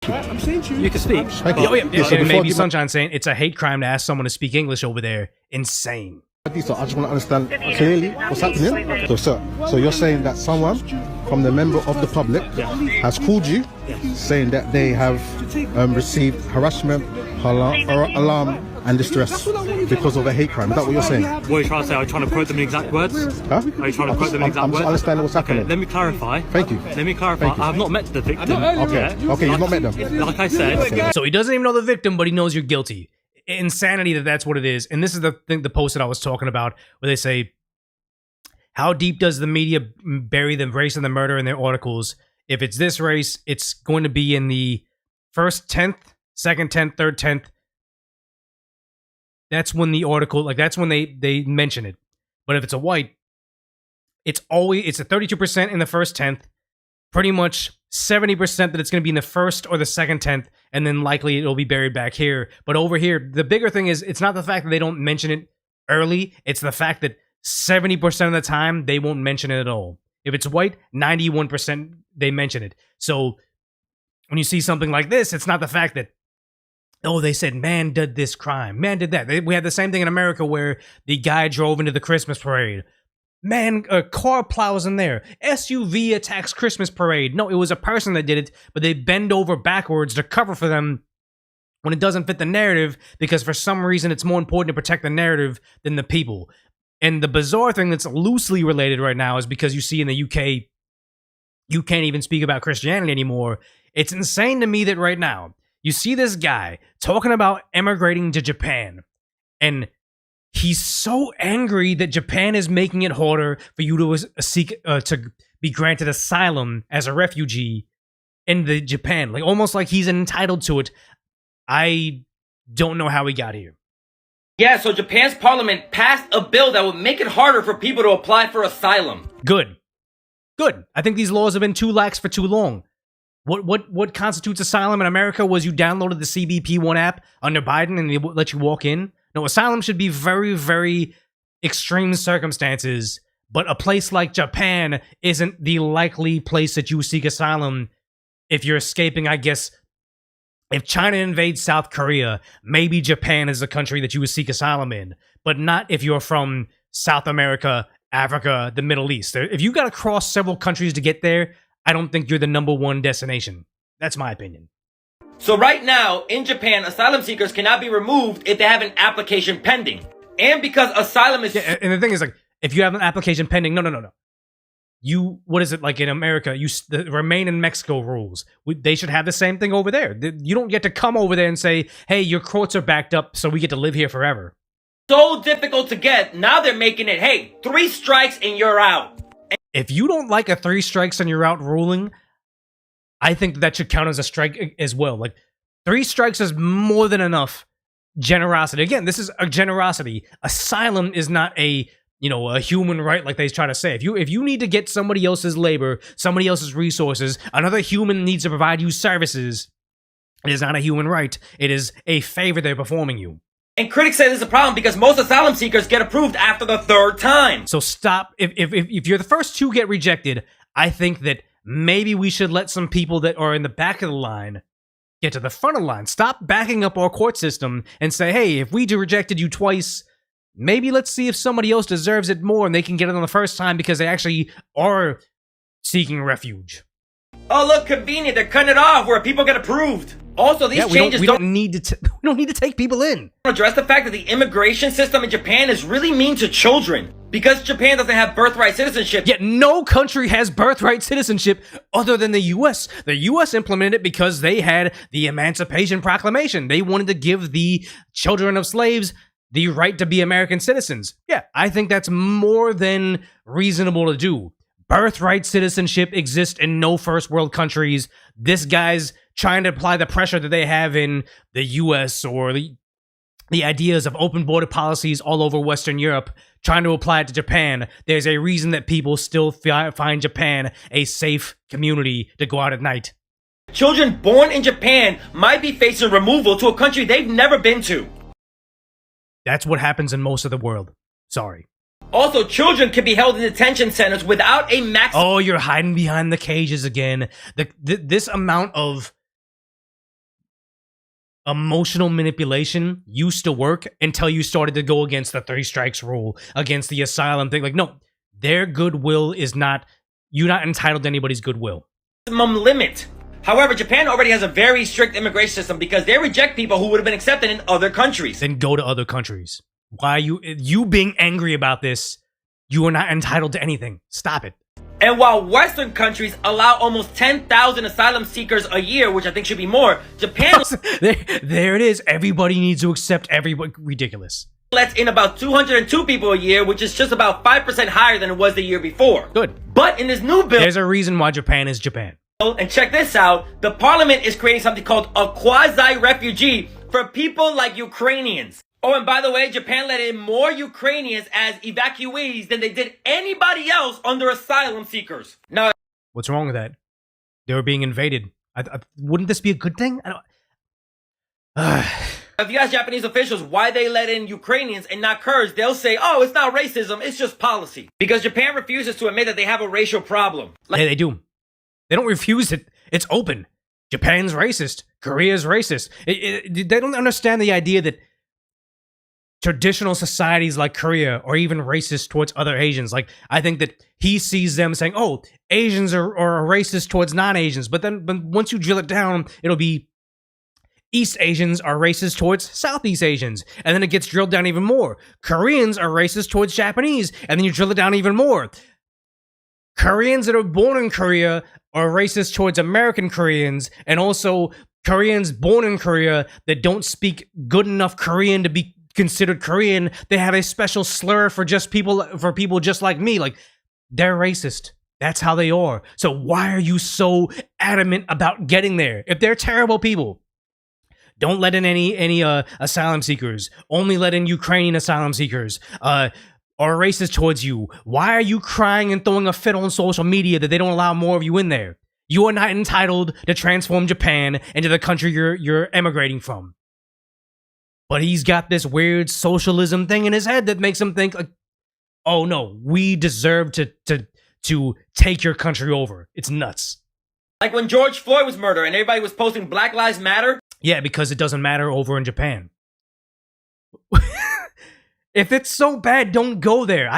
F: I'm saying to you, you can speak.
A: And maybe Sunshine saying it's a hate crime to ask someone to speak English over there. Insane.
G: So I just want to understand clearly what's happening. So, sir, so you're saying that someone from the member of the public has called you, saying that they have received harassment, alarm, and distress because of a hate crime. Is that what you're saying?
F: What are you trying to say? Are you trying to quote them in exact words?
G: Huh?
F: Are you trying to quote them in exact words?
G: I'm just understanding what's happening.
F: Okay, let me clarify.
G: Thank you.
F: Let me clarify. I have not met the victim.
G: Okay, you've not met them.
F: Like I said.
A: So he doesn't even know the victim, but he knows you're guilty. Insanity that's what it is. And this is the post that I was talking about, where they say, how deep does the media bury the race and the murder in their articles? If it's this race, it's going to be in the first 10th, second 10th, third 10th. That's when the article, like, that's when they mention it. But if it's a white, it's a 32% in the first 10th, pretty much 70% that it's going to be in the first or the second 10th, and then likely it'll be buried back here. But over here, the bigger thing is, it's not the fact that they don't mention it early, it's the fact that 70% of the time, they won't mention it at all. If it's white, 91% they mention it. So when you see something like this, it's not the fact that, oh, they said, man did this crime, man did that. We had the same thing in America where the guy drove into the Christmas parade. Man, a car plows in there. SUV attacks Christmas parade. No, it was a person that did it, but they bend over backwards to cover for them when it doesn't fit the narrative, because for some reason it's more important to protect the narrative than the people. And the bizarre thing that's loosely related right now is because you see in the UK, you can't even speak about Christianity anymore. It's insane to me that right now, you see this guy talking about emigrating to Japan, and he's so angry that Japan is making it harder for you to seek to be granted asylum as a refugee in the Japan, like almost like he's entitled to it. I don't know how he got here.
H: Yeah, so Japan's parliament passed a bill that would make it harder for people to apply for asylum.
A: Good. I think these laws have been too lax for too long. What constitutes asylum in America was you downloaded the CBP-1 app under Biden and they let you walk in. No, asylum should be very, very extreme circumstances, but a place like Japan isn't the likely place that you seek asylum if you're escaping, I guess. If China invades South Korea, maybe Japan is the country that you would seek asylum in, but not if you're from South America, Africa, the Middle East. If you got to cross several countries to get there, I don't think you're the #1 destination. That's my opinion.
H: So right now, in Japan, asylum seekers cannot be removed if they have an application pending. And because asylum is...
A: Yeah, and the thing is, like, if you have an application pending, no. You, what is it like in America? The remain in Mexico rules. They should have the same thing over there. You don't get to come over there and say, hey, your courts are backed up, so we get to live here forever.
H: So difficult to get. Now they're making it, hey, 3 strikes and you're out.
A: If you don't like a 3 strikes and you're out ruling, I think that should count as a strike as well. Like, 3 strikes is more than enough generosity. Again, this is a generosity. Asylum is not a human right like they try to say. If you need to get somebody else's labor, somebody else's resources, another human needs to provide you services, it is not a human right. It is a favor they're performing you.
H: And critics say this is a problem because most asylum seekers get approved after the 3rd time.
A: So stop. If you're the first to get rejected, I think that maybe we should let some people that are in the back of the line get to the front of the line. Stop backing up our court system and say, hey, if we rejected you twice, maybe let's see if somebody else deserves it more and they can get it on the first time because they actually are seeking refuge.
H: Oh, look, convenient. They're cutting it off where people get approved. Also, these changes
A: we don't need to take people in.
H: Address the fact that the immigration system in Japan is really mean to children. Because Japan doesn't have birthright citizenship.
A: Yet no country has birthright citizenship other than the U.S. The U.S. implemented it because they had the Emancipation Proclamation. They wanted to give the children of slaves the right to be American citizens. Yeah, I think that's more than reasonable to do. Birthright citizenship exists in no first world countries. This guy's trying to apply the pressure that they have in the US or the ideas of open border policies all over Western Europe, trying to apply it to Japan. There's a reason that people still find Japan a safe community to go out at night.
H: Children born in Japan might be facing removal to a country they've never been to.
A: That's what happens in most of the world. Sorry.
H: Also, children can be held in detention centers without a maximum...
A: Oh, you're hiding behind the cages again. This amount of emotional manipulation used to work until you started to go against the 3 strikes rule, against the asylum thing. Like, no, their goodwill is not... You're not entitled to anybody's goodwill.
H: ...maximum limit. However, Japan already has a very strict immigration system because they reject people who would have been accepted in other countries.
A: Then go to other countries. Why are you being angry about this? You are not entitled to anything. Stop it.
H: And while Western countries allow almost 10,000 asylum seekers a year, which I think should be more, Japan...
A: there it is. Everybody needs to accept everybody. Ridiculous.
H: ...lets in about 202 people a year, which is just about 5% higher than it was the year before.
A: Good.
H: But in this new bill...
A: There's a reason why Japan is Japan.
H: And check this out. The parliament is creating something called a quasi-refugee for people like Ukrainians. Oh, and by the way, Japan let in more Ukrainians as evacuees than they did anybody else under asylum seekers. Now,
A: what's wrong with that? They were being invaded. Wouldn't this be a good thing?
H: If you ask Japanese officials why they let in Ukrainians and not Kurds, they'll say, oh, it's not racism, it's just policy. Because Japan refuses to admit that they have a racial problem.
A: Yeah, they do. They don't refuse it. It's open. Japan's racist. Korea's racist. They don't understand the idea that traditional societies like Korea are even racist towards other Asians. Like, I think that he sees them saying, oh, Asians are racist towards non-Asians. But once you drill it down, it'll be East Asians are racist towards Southeast Asians. And then it gets drilled down even more. Koreans are racist towards Japanese. And then you drill it down even more. Koreans that are born in Korea are racist towards American Koreans. And also Koreans born in Korea that don't speak good enough Korean to be considered Korean, they have a special slur for people just like me. Like, they're racist. That's how they are. So why are you so adamant about getting there? If they're terrible people, don't let in any asylum seekers. Only let in Ukrainian asylum seekers. Are racist towards you. Why are you crying and throwing a fit on social media that they don't allow more of you in there? You are not entitled to transform Japan into the country you're emigrating from. But he's got this weird socialism thing in his head that makes him think like, oh no, we deserve to take your country over. It's nuts.
H: Like when George Floyd was murdered and everybody was posting Black Lives Matter.
A: Yeah, because it doesn't matter over in Japan. If it's so bad, don't go there.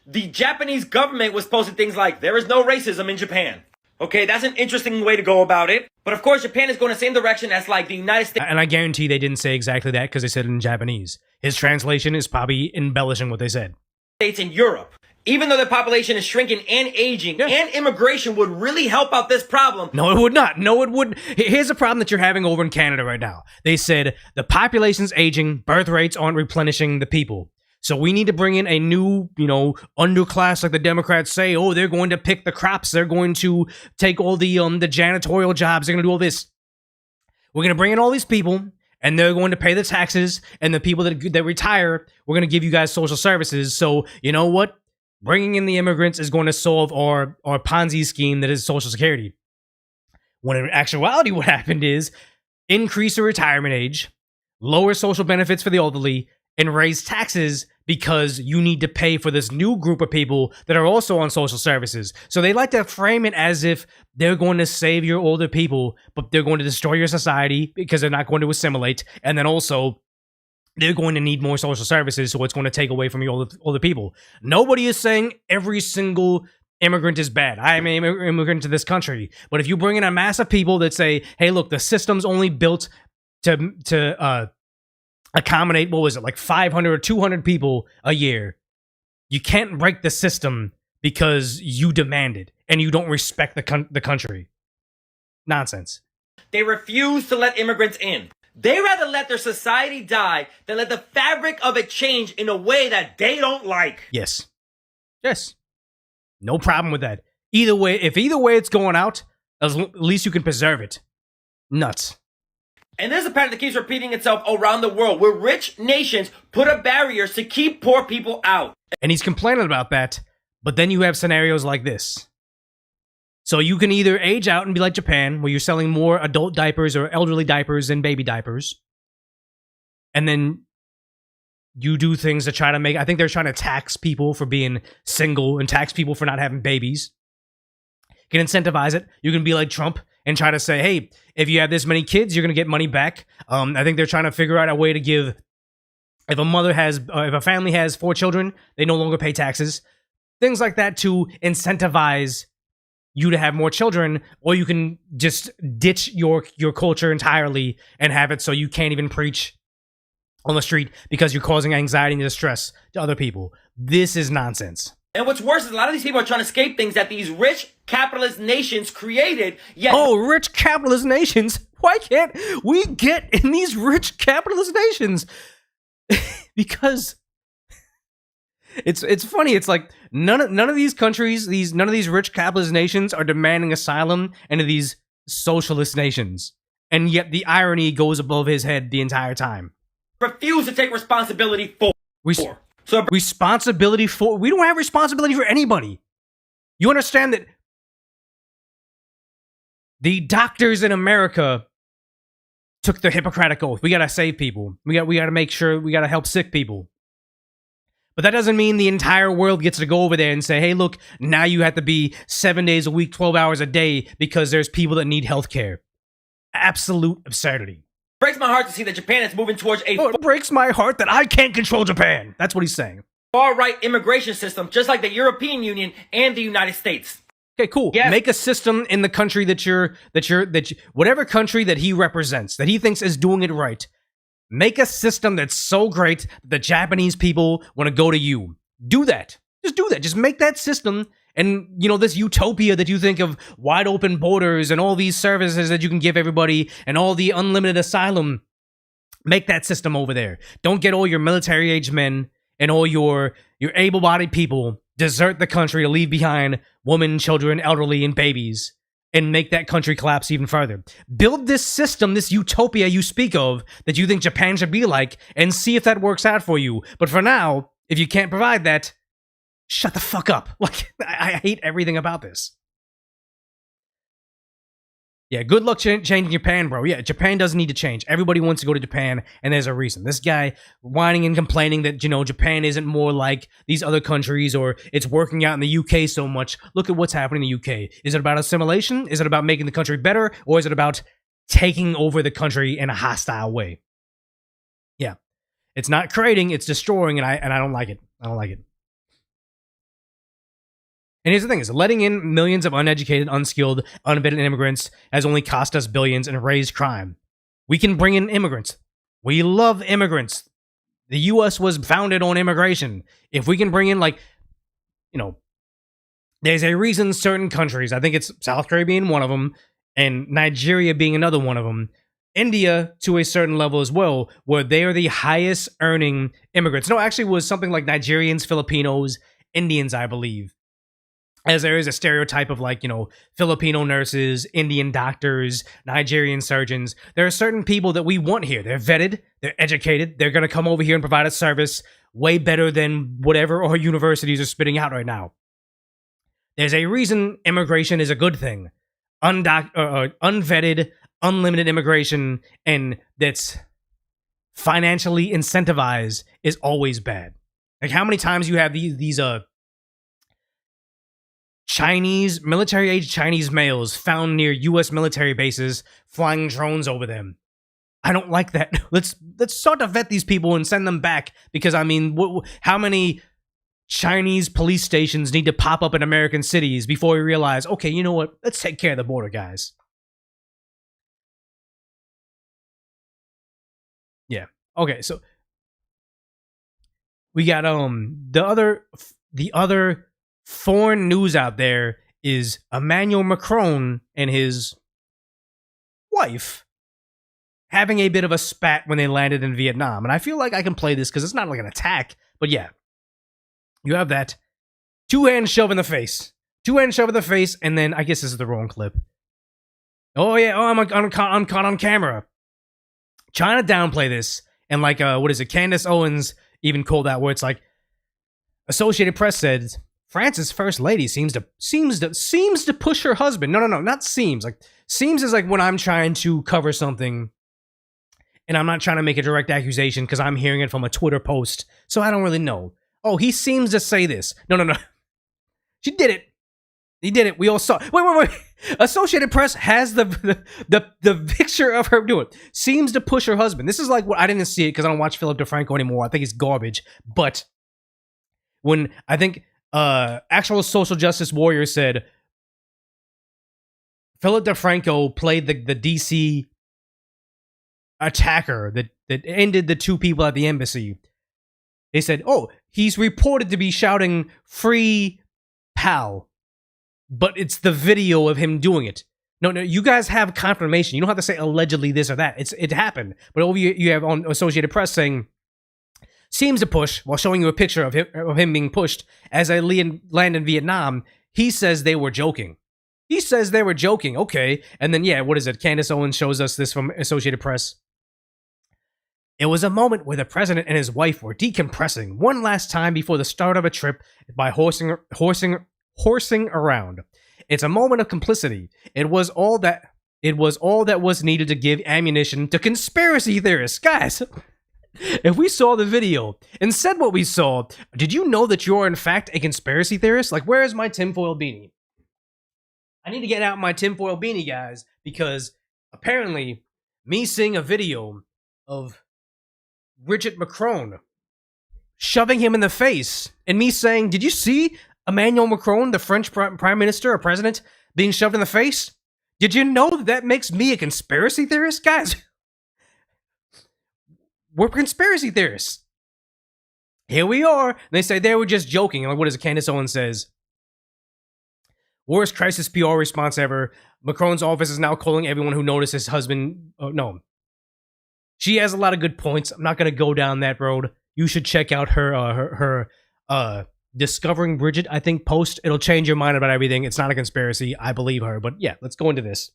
H: The Japanese government was posting things like, there is no racism in Japan. Okay, that's an interesting way to go about it. But of course, Japan is going the same direction as like the United States.
A: And I guarantee they didn't say exactly that because they said it in Japanese. His translation is probably embellishing what they said.
H: States in Europe. Even though the population is shrinking and aging, and immigration would really help out this problem.
A: No, it would not. No, it wouldn't. Here's a problem that you're having over in Canada right now. They said the population's aging, birth rates aren't replenishing the people. So we need to bring in a new, underclass, like the Democrats say. Oh, they're going to pick the crops. They're going to take all the janitorial jobs. They're going to do all this. We're going to bring in all these people, and they're going to pay the taxes. And the people that retire, we're going to give you guys social services. So you know what? Bringing in the immigrants is going to solve our Ponzi scheme that is Social Security. When in actuality, what happened is increase the retirement age, lower social benefits for the elderly, and raise taxes because you need to pay for this new group of people that are also on social services. So they like to frame it as if they're going to save your older people, but they're going to destroy your society because they're not going to assimilate. And then also, they're going to need more social services, so it's going to take away from your older people. Nobody is saying every single immigrant is bad. I am an immigrant to this country. But if you bring in a mass of people that say, hey, look, the system's only built to accommodate, what was it, like 500 or 200 people a year, you can't break the system because you demand it and you don't respect the country. Nonsense.
H: They refuse to let immigrants in. They rather let their society die than let the fabric of it change in a way that they don't like.
A: Yes. No problem with that. Either way, if either way it's going out, at least you can preserve it. Nuts.
H: And this is a pattern that keeps repeating itself around the world, where rich nations put up barriers to keep poor people out.
A: And he's complaining about that, but then you have scenarios like this. So you can either age out and be like Japan, where you're selling more adult diapers or elderly diapers than baby diapers. And then you do things to try to make... I think they're trying to tax people for being single and tax people for not having babies. You can incentivize it. You can be like Trump and try to say, hey, if you have this many kids, you're going to get money back. I think they're trying to figure out a way to give... If a family has 4 children, they no longer pay taxes. Things like that to incentivize you to have more children, or you can just ditch your culture entirely and have it so you can't even preach on the street because you're causing anxiety and distress to other people. This is nonsense.
H: And what's worse is a lot of these people are trying to escape things that these rich capitalist nations created. Yet
A: rich capitalist nations? Why can't we get in these rich capitalist nations? Because it's funny. It's like none of these countries, none of these rich capitalist nations are demanding asylum into these socialist nations, and yet the irony goes above his head the entire time.
H: Refuse to take responsibility for.
A: Responsibility for? We don't have responsibility for anybody. You understand that the doctors in America took the Hippocratic Oath. We gotta save people. We gotta make sure we gotta help sick people. But that doesn't mean the entire world gets to go over there and say, hey, look, now you have to be 7 days a week, 12 hours a day because there's people that need health care. Absolute absurdity.
H: Breaks my heart to see that Japan is moving towards a...
A: it breaks my heart that I can't control Japan. That's what he's saying.
H: Far-right immigration system, just like the European Union and the United States.
A: Okay, cool. Yes. Make a system in the country whatever country that he represents, that he thinks is doing it right. Make a system that's so great that the Japanese people want to go to you. Do that. Just do that. Just make that system. And, this utopia that you think of, wide open borders and all these services that you can give everybody and all the unlimited asylum. Make that system over there. Don't get all your military-age men and all your able-bodied people desert the country to leave behind women, children, elderly, and babies, and make that country collapse even further. Build this system, this utopia you speak of, that you think Japan should be like, and see if that works out for you. But for now, if you can't provide that, shut the fuck up. Like, I hate everything about this. Yeah, good luck changing Japan, bro. Yeah, Japan doesn't need to change. Everybody wants to go to Japan, and there's a reason. This guy whining and complaining that, you know, Japan isn't more like these other countries, or it's working out in the UK so much. Look at what's happening in the UK. Is it about assimilation? Is it about making the country better? Or is it about taking over the country in a hostile way? Yeah. It's not creating, it's destroying, and I don't like it. I don't like it. And here's the thing, is letting in millions of uneducated, unskilled, unvetted immigrants has only cost us billions and raised crime. We can bring in immigrants. We love immigrants. The U.S. was founded on immigration. If we can bring in, like, you know, there's a reason certain countries, I think it's South Korea being one of them, and Nigeria being another one of them, India to a certain level as well, where they are the highest earning immigrants. No, actually it was something like Nigerians, Filipinos, Indians, I believe. As there is a stereotype of, like, you know, Filipino nurses, Indian doctors, Nigerian surgeons. There are certain people that we want here. They're vetted, they're educated, they're going to come over here and provide a service way better than whatever our universities are spitting out right now. There's a reason immigration is a good thing. Unvetted, unlimited immigration, and that's financially incentivized is always bad. Like, how many times you have these Chinese, military-age Chinese males found near U.S. military bases, flying drones over them. I don't like that. Let's start to vet these people and send them back, because, I mean, how many Chinese police stations need to pop up in American cities before we realize, okay, you know what? Let's take care of the border, guys. Yeah. Okay, so we got the other foreign news out there is Emmanuel Macron and his wife having a bit of a spat when they landed in Vietnam. And I feel like I can play this because it's not like an attack, but yeah. You have that. Two-hand shove in the face. Two-hand shove in the face, and then I guess this is the wrong clip. Oh yeah, I'm caught on camera. Trying to downplay this, and like, what is it? Candace Owens even called that, where it's like, Associated Press said, France's first lady seems to push her husband. No, not seems. Like, seems is like when I'm trying to cover something and I'm not trying to make a direct accusation because I'm hearing it from a Twitter post, so I don't really know. Oh, he seems to say this. No. She did it. He did it. We all saw. Wait. Associated Press has the picture of her doing it. Seems to push her husband. This is like what I didn't see it because I don't watch Philip DeFranco anymore. I think it's garbage. But when I think actual social justice warrior said Philip DeFranco played the DC attacker that ended the two people at the embassy. They said, oh, he's reported to be shouting "Free Pal," but it's the video of him doing it. No, you guys have confirmation. You don't have to say allegedly this or that. It happened. But over you have on Associated Press saying, seems to push, while showing you a picture of him being pushed as they land in Vietnam. He says they were joking. Okay. And then, yeah, what is it? Candace Owens shows us this from Associated Press. It was a moment where the president and his wife were decompressing one last time before the start of a trip by horsing around. It's a moment of complicity. It was all that was needed to give ammunition to conspiracy theorists. Guys, if we saw the video and said what we saw, did you know that you're in fact a conspiracy theorist? Like, where is my tinfoil beanie? I need to get out my tinfoil beanie, guys, because apparently me seeing a video of Richard Macron shoving him in the face and me saying, did you see Emmanuel Macron, the French prime minister or president, being shoved in the face? Did you know that makes me a conspiracy theorist? Guys, we're conspiracy theorists. Here we are. They say they were just joking. Like, what is it? Candace Owens says, worst crisis PR response ever. Macron's office is now calling everyone who noticed his husband. Oh, no. She has a lot of good points. I'm not gonna go down that road. You should check out her Discovering Bridget, I think, post. It'll change your mind about everything. It's not a conspiracy. I believe her. But yeah, let's go into this.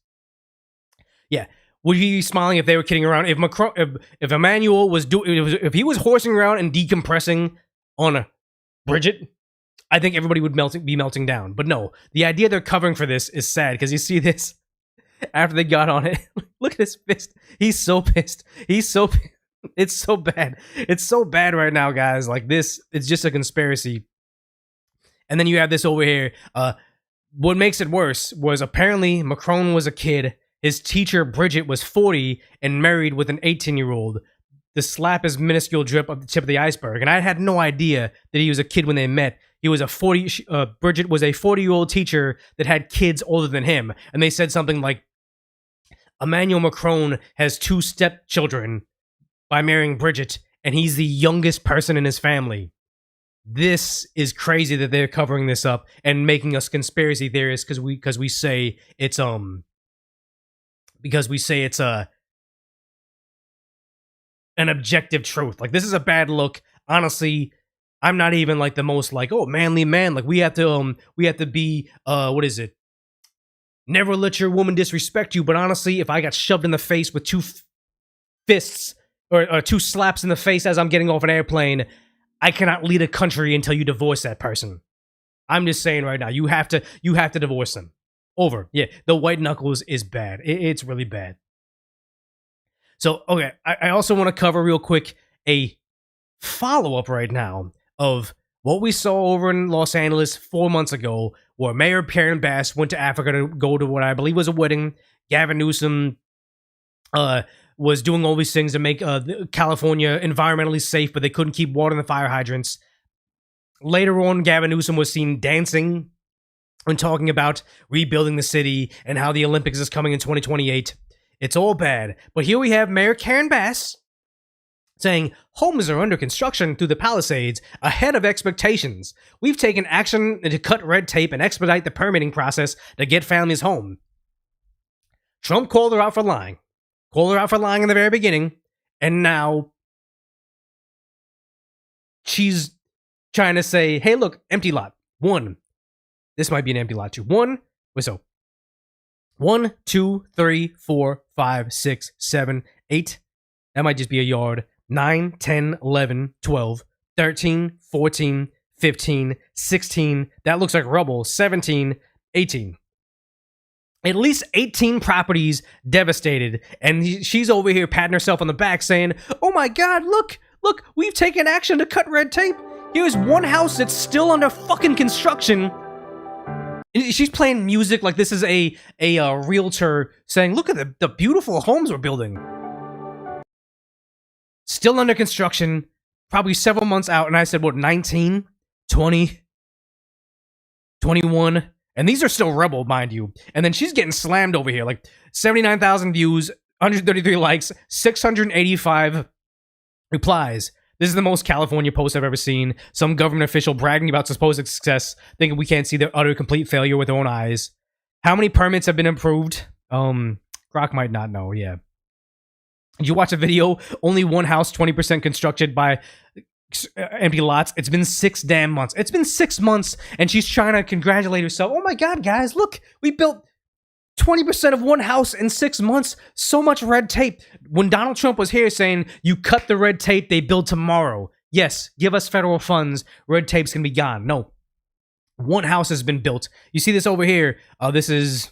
A: Yeah. Would you be smiling if they were kidding around? If Macron, if Emmanuel was if he was horsing around and decompressing on Bridget, I think everybody would be melting down. But no, the idea they're covering for this is sad, because you see this after they got on it. Look at his fist. He's so pissed. He's so pissed. It's so bad. It's so bad right now, guys. Like this, it's just a conspiracy. And then you have this over here. What makes it worse was apparently Macron was a kid. His teacher, Bridget, was 40 and married with an 18-year-old. The slap is minuscule drip of the tip of the iceberg. And I had no idea that he was a kid when they met. He was Bridget was a 40-year-old teacher that had kids older than him. And they said something like, Emmanuel Macron has 2 stepchildren by marrying Bridget, and he's the youngest person in his family. This is crazy that they're covering this up and making us conspiracy theorists because we say it's an objective truth. Like, this is a bad look. Honestly, I'm not even like the most like, oh, manly man. Like, we have to be what is it? Never let your woman disrespect you. But honestly, if I got shoved in the face with 2 fists or 2 slaps in the face as I'm getting off an airplane, I cannot lead a country until you divorce that person. I'm just saying right now, you have to divorce them. Over. Yeah, the white knuckles is bad. It's really bad. So, okay, I also want to cover real quick a follow-up right now of what we saw over in Los Angeles 4 months ago, where Mayor Karen Bass went to Africa to go to what I believe was a wedding. Gavin Newsom was doing all these things to make California environmentally safe, but they couldn't keep water in the fire hydrants. Later on, Gavin Newsom was seen dancing and talking about rebuilding the city and how the Olympics is coming in 2028. It's all bad. But here we have Mayor Karen Bass saying, homes are under construction through the Palisades ahead of expectations. We've taken action to cut red tape and expedite the permitting process to get families home. Trump called her out for lying. Called her out for lying in the very beginning, and now she's trying to say, hey, look, empty lot. 1. This might be an empty lot, 2. 1, so 1, 2, 3, 4, 5, 6, 7, 8. That might just be a yard. 9, 10, 11, 12, 13, 14, 15, 16. That looks like rubble. 17, 18. At least 18 properties devastated, and she's over here patting herself on the back saying, oh my god, look, we've taken action to cut red tape. Here's one house that's still under fucking construction. She's playing music like this is a realtor saying, look at the beautiful homes we're building. Still under construction, probably several months out, and I said, what, 19, 20, 21? And these are still rebel, mind you. And then she's getting slammed over here. Like 79,000 views, 133 likes, 685 replies. This is the most California post I've ever seen. Some government official bragging about supposed success, thinking we can't see their utter complete failure with their own eyes. How many permits have been improved? Croc might not know, yeah. Did you watch a video? Only one house, 20% constructed by empty lots. It's been 6 damn months. It's been 6 months, and she's trying to congratulate herself. Oh my god, guys, look, we built 20% of one house in 6 months. So much red tape. When Donald Trump was here saying, you cut the red tape, they build tomorrow. Yes, give us federal funds. Red tape's gonna be gone. No. One house has been built. You see this over here. This is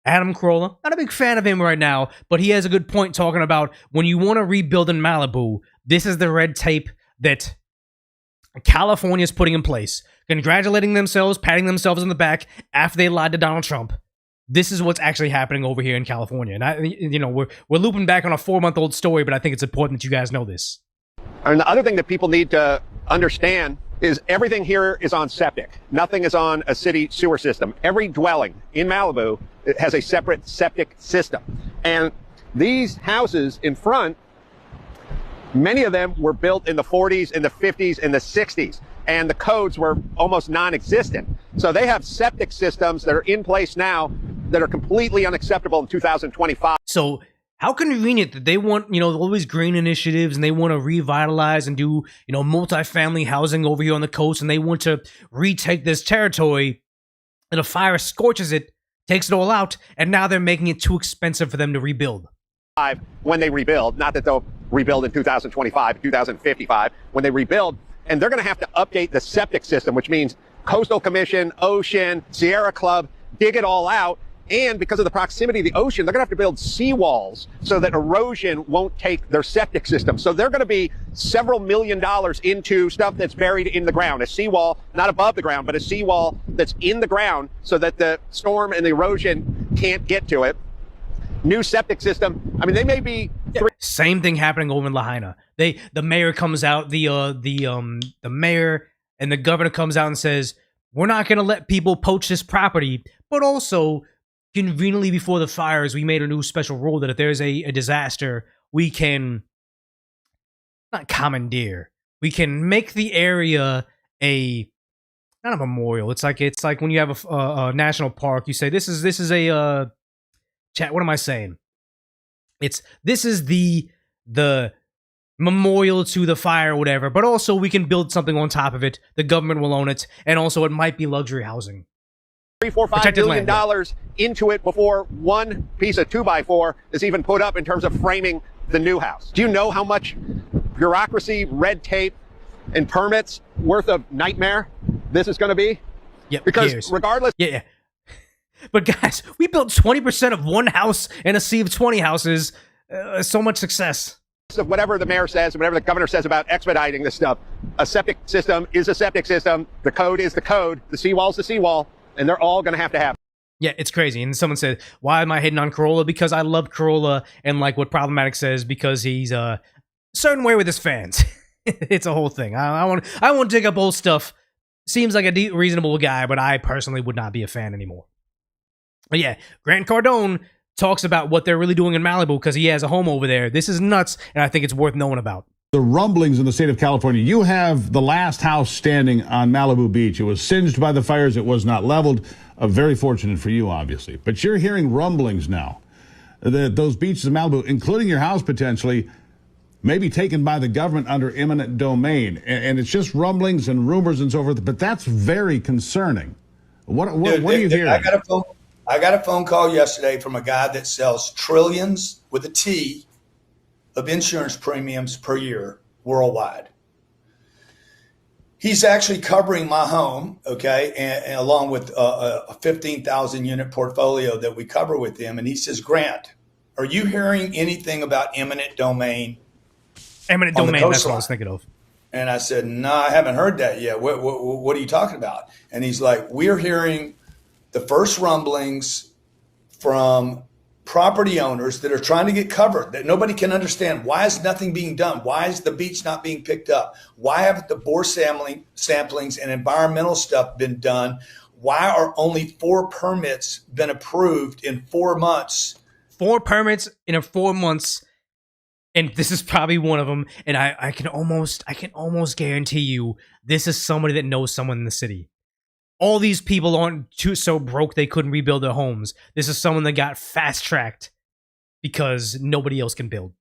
A: Adam Carolla. Not a big fan of him right now, but he has a good point talking about when you want to rebuild in Malibu, this is the red tape that California is putting in place, congratulating themselves, patting themselves on the back after they lied to Donald Trump. This is what's actually happening over here in California. And we're looping back on a 4-month-old story, but I think it's important that you guys know this.
I: And the other thing that people need to understand is everything here is on septic. Nothing is on a city sewer system. Every dwelling in Malibu has a separate septic system. And these houses in front, many of them were built in the 40s, in the 50s, in the 60s, and the codes were almost non-existent. So they have septic systems that are in place now that are completely unacceptable in 2025.
A: So How convenient that they want, all these green initiatives and they want to revitalize and do, multifamily housing over here on the coast and they want to retake this territory and a fire scorches it, takes it all out, and now they're making it too expensive for them to rebuild.
I: When they rebuild, not that they'll rebuild in 2025, 2055, when they rebuild, and they're going to have to update the septic system, which means Coastal Commission, Ocean, Sierra Club, dig it all out. And because of the proximity of the ocean, they're going to have to build seawalls so that erosion won't take their septic system. So they're going to be several $1 million into stuff that's buried in the ground. A seawall, not above the ground, but a seawall that's in the ground so that the storm and the erosion can't get to it. New septic system. I mean, they may be...
A: Same thing happening over in Lahaina. The mayor comes out, the mayor and the governor comes out and says, we're not going to let people poach this property, but also... conveniently before the fires, we made a new special rule that if there's a disaster, we can not commandeer. We can make the area not a memorial. It's like when you have a national park, you say this is a chat. What am I saying? This is the memorial to the fire or whatever. But also we can build something on top of it. The government will own it, and also it might be luxury housing.
I: $3, $4, $5 million into it before one piece of 2x4 is even put up in terms of framing the new house. Do you know how much bureaucracy, red tape, and permits worth of nightmare this is going to be?
A: Yeah,
I: because regardless...
A: Yeah. But guys, we built 20% of one house in a sea of 20 houses. So much success.
I: Of whatever the mayor says, whatever the governor says about expediting this stuff, a septic system is a septic system. The code is the code. The seawall is the seawall. And they're all going to happen.
A: Yeah, it's crazy. And someone said, why am I hating on Corolla? Because I love Corolla. And like what Problematic says, because he's a certain way with his fans. It's a whole thing. I won't dig up old stuff. Seems like a reasonable guy, but I personally would not be a fan anymore. But yeah, Grant Cardone talks about what they're really doing in Malibu because he has a home over there. This is nuts, and I think it's worth knowing about.
J: The rumblings in the state of California. You have the last house standing on Malibu Beach. It was singed by the fires. It was not leveled. Very fortunate for you, obviously. But you're hearing rumblings now that those beaches in Malibu, including your house potentially, may be taken by the government under eminent domain. And it's just rumblings and rumors and so forth. But that's very concerning. What are you hearing?
K: I got a phone call yesterday from a guy that sells trillions with a T of insurance premiums per year worldwide. He's actually covering my home, okay, and along with a 15,000 unit portfolio that we cover with him. And he says, Grant, are you hearing anything about eminent domain?
A: Eminent domain, that's what I was thinking of.
K: And I said, no, I haven't heard that yet. What are you talking about? And he's like, we're hearing the first rumblings from property owners that are trying to get covered, that nobody can understand. Why is nothing being done? Why is the beach not being picked up? Why haven't the bore samplings and environmental stuff been done? Why are only 4 permits been approved in 4 months?
A: 4 permits in 4 months, and this is probably one of them. And I can almost guarantee you this is somebody that knows someone in the city. All these people aren't so broke they couldn't rebuild their homes. This is someone that got fast-tracked because nobody else can build.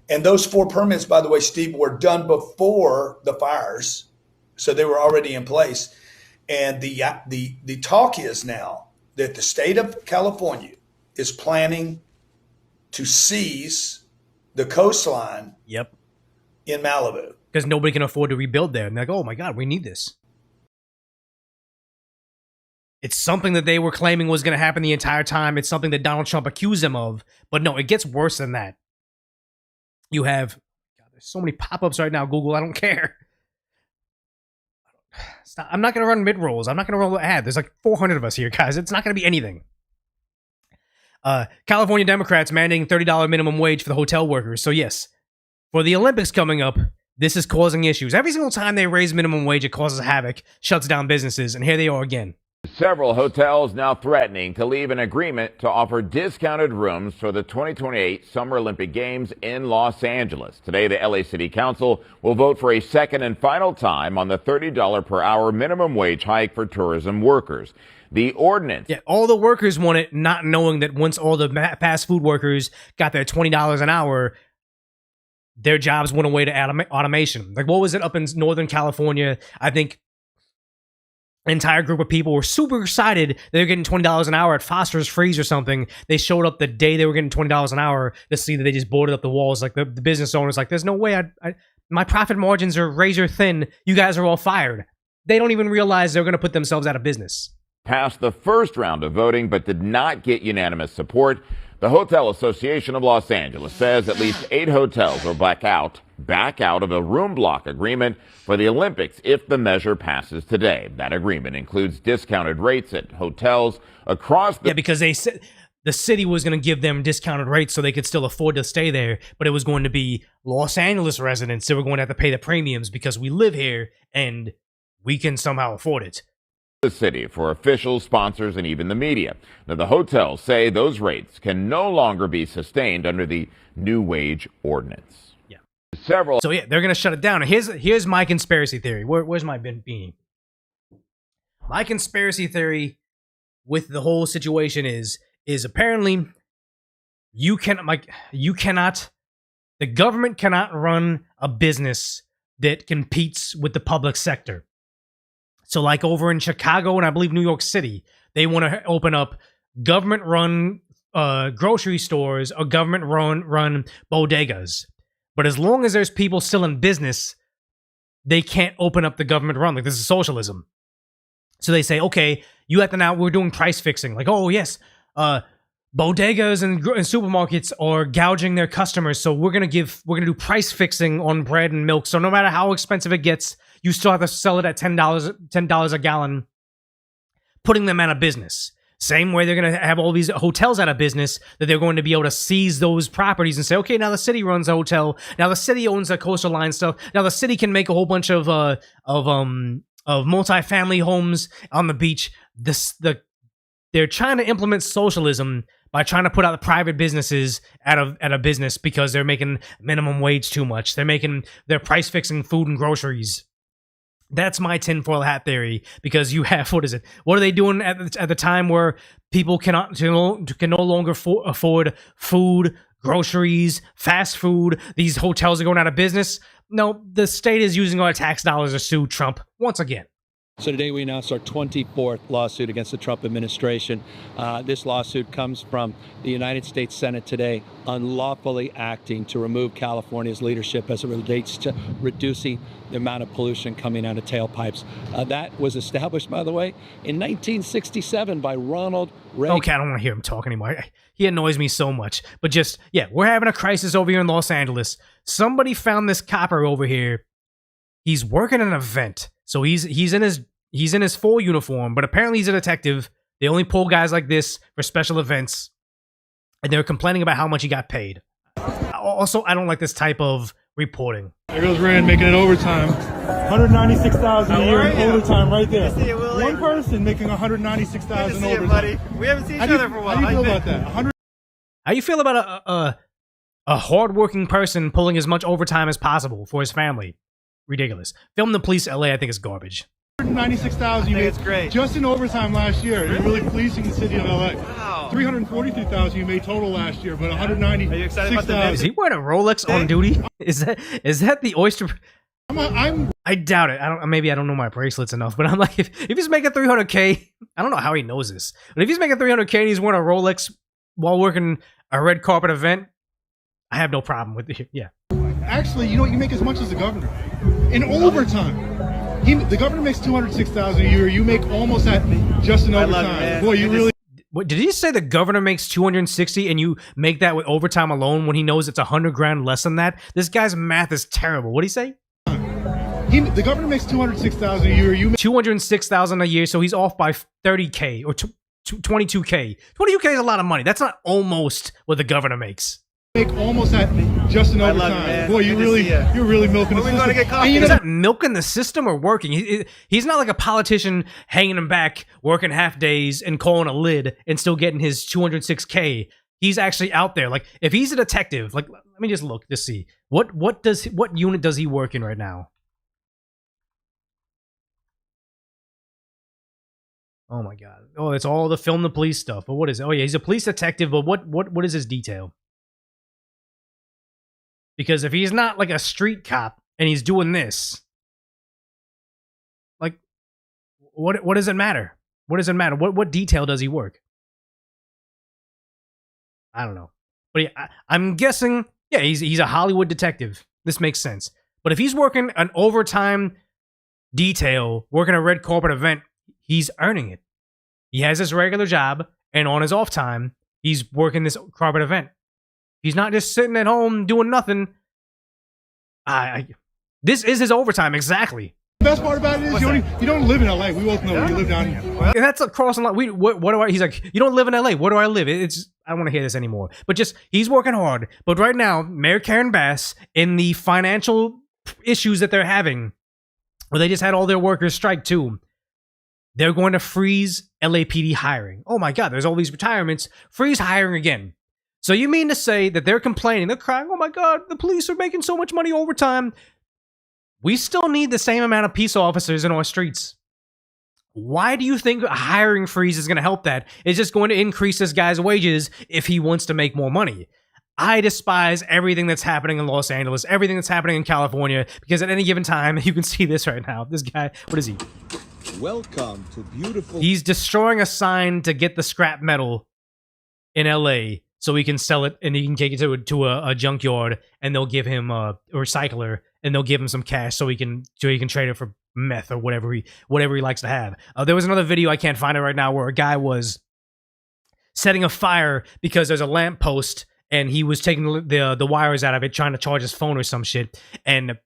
K: And those 4 permits, by the way, Steve, were done before the fires, so they were already in place. And the talk is now that the state of California is planning to seize the coastline.
A: Yep.
K: In Malibu.
A: Because nobody can afford to rebuild there. And they're like, oh my God, we need this. It's something that they were claiming was going to happen the entire time. It's something that Donald Trump accused them of. But no, it gets worse than that. You have... God, there's so many pop-ups right now, Google. I don't care. Stop. I'm not going to run mid-rolls. I'm not going to roll an ad. There's like 400 of us here, guys. It's not going to be anything. California Democrats mandating $30 minimum wage for the hotel workers. So yes, for the Olympics coming up, this is causing issues. Every single time they raise minimum wage, it causes havoc, shuts down businesses, and here they are again.
L: Several hotels now threatening to leave an agreement to offer discounted rooms for the 2028 Summer Olympic Games in Los Angeles. Today, the LA City Council will vote for a second and final time on the $30 per hour minimum wage hike for tourism workers. The ordinance.
A: Yeah, all the workers want it, not knowing that once all the fast food workers got their $20 an hour, their jobs went away to automation. Like, what was it up in Northern California? I think an entire group of people were super excited they were getting $20 an hour at Foster's Freeze or something. They showed up the day they were getting $20 an hour to see that they just boarded up the walls. Like, the business owner's like, there's no way my profit margins are razor thin. You guys are all fired. They don't even realize they're going to put themselves out of business.
L: Passed the first round of voting but did not get unanimous support. The Hotel Association of Los Angeles says at least 8 hotels will back out of a room block agreement for the Olympics if the measure passes today. That agreement includes discounted rates at hotels across the...
A: Yeah, because they said the city was going to give them discounted rates so they could still afford to stay there, but it was going to be Los Angeles residents that were going to have to pay the premiums because we live here and we can somehow afford it.
L: The city for officials, sponsors, and even the media. Now, the hotels say those rates can no longer be sustained under the new wage ordinance.
A: Yeah.
L: So
A: yeah, they're going to shut it down. Here's my conspiracy theory. Where's my beanie? My conspiracy theory with the whole situation is apparently the government cannot run a business that competes with the public sector. So like over in Chicago and I believe New York City, they want to open up government-run grocery stores or government-run bodegas. But as long as there's people still in business, they can't open up the government-run. Like, this is socialism. So they say, okay, you have to now, we're doing price fixing. Like, oh, yes, bodegas and supermarkets are gouging their customers, so we're gonna do price fixing on bread and milk. So no matter how expensive it gets, you still have to sell it at $10 a gallon, putting them out of business. Same way they're gonna have all these hotels out of business, that they're going to be able to seize those properties and say, okay, now the city runs a hotel, now the city owns the coastal line stuff, now the city can make a whole bunch of multifamily homes on the beach. They're trying to implement socialism by trying to put out the private businesses out of business because they're making minimum wage too much. They're price fixing food and groceries. That's my tinfoil hat theory, because you have, what are they doing at the time where people can no longer afford food, groceries, fast food? These hotels are going out of business. No, the state is using our tax dollars to sue Trump once again.
M: So today we announced our 24th lawsuit against the Trump administration. This lawsuit comes from the United States Senate today, unlawfully acting to remove California's leadership as it relates to reducing the amount of pollution coming out of tailpipes. That was established, by the way, in 1967 by Ronald Reagan.
A: Okay, I don't want to hear him talk anymore. He annoys me so much. But just, yeah, we're having a crisis over here in Los Angeles. Somebody found this copper over here. He's working an event. So he's in his full uniform, but apparently he's a detective. They only pull guys like this for special events, and they're complaining about how much he got paid. Also, I don't like this type of reporting.
N: There goes Rand making it overtime. $196,000 a year in overtime right there. One person making $196,000 overtime. Buddy. We haven't seen each other for a while. How do you feel about that?
A: How you feel about a hardworking person pulling as much overtime as possible for his family? Ridiculous. Film the Police LA, I think, is garbage.
N: $196,000 you made great. Just in overtime last year. You're really policing the city of LA. Wow. $343,000 you made total last year, but $196,000. Are you excited about the
A: Is he wearing a Rolex on duty? Is that the oyster? I doubt it. Maybe I don't know my bracelets enough, but I'm like, if he's making $300K, I don't know how he knows this, but if he's making $300K and he's wearing a Rolex while working a red carpet event, I have no problem with it. Yeah.
N: Actually, you know what? You make as much as the governor in overtime. The governor makes $206,000 a year. You make almost that just in overtime. Boy, you really.
A: What, did he say the governor makes $260 and you make that with overtime alone when he knows it's $100,000 less than that? This guy's math is terrible. What did he say?
N: The governor makes $206,000 a year. You make
A: $206,000 a year, so he's off by $30K or $22K. $22K is a lot of money. That's not almost what the governor makes.
N: Make almost at just in overtime. Boy, you're really milking the system.
A: Is that milking the system or working? He's not like a politician hanging him back, working half days and calling a lid and still getting his 206K. He's actually out there. Like, if he's a detective, like, let me just look to see what unit does he work in right now? Oh my god! Oh, it's all the film the police stuff. But what is it? Oh yeah, he's a police detective. But what is his detail? Because if he's not like a street cop and he's doing this, like, what does it matter? What does it matter? What detail does he work? I don't know. But yeah, I'm guessing, yeah, he's a Hollywood detective. This makes sense. But if he's working an overtime detail, working a red carpet event, he's earning it. He has his regular job, and on his off time, he's working this carpet event. He's not just sitting at home doing nothing. This is his overtime, exactly.
N: The best part about it is you don't live in LA. We both know you live down here.
A: And that's a crossing line. What do I? He's like, you don't live in LA. Where do I live? I don't want to hear this anymore. But just, he's working hard. But right now, Mayor Karen Bass, in the financial issues that they're having, where they just had all their workers strike too, they're going to freeze LAPD hiring. Oh my God, there's all these retirements. Freeze hiring again. So you mean to say that they're complaining, they're crying, oh my God, the police are making so much money overtime. We still need the same amount of peace officers in our streets. Why do you think a hiring freeze is going to help that? It's just going to increase this guy's wages if he wants to make more money. I despise everything that's happening in Los Angeles, everything that's happening in California, because at any given time, you can see this right now. This guy, what is he?
O: Welcome to beautiful...
A: He's destroying a sign to get the scrap metal in LA so he can sell it and he can take it to a junkyard and they'll give him a recycler and they'll give him some cash so he can trade it for meth or whatever he likes to have. There was another video, I can't find it right now, where a guy was setting a fire because there's a lamp post and he was taking the wires out of it, trying to charge his phone or some shit. And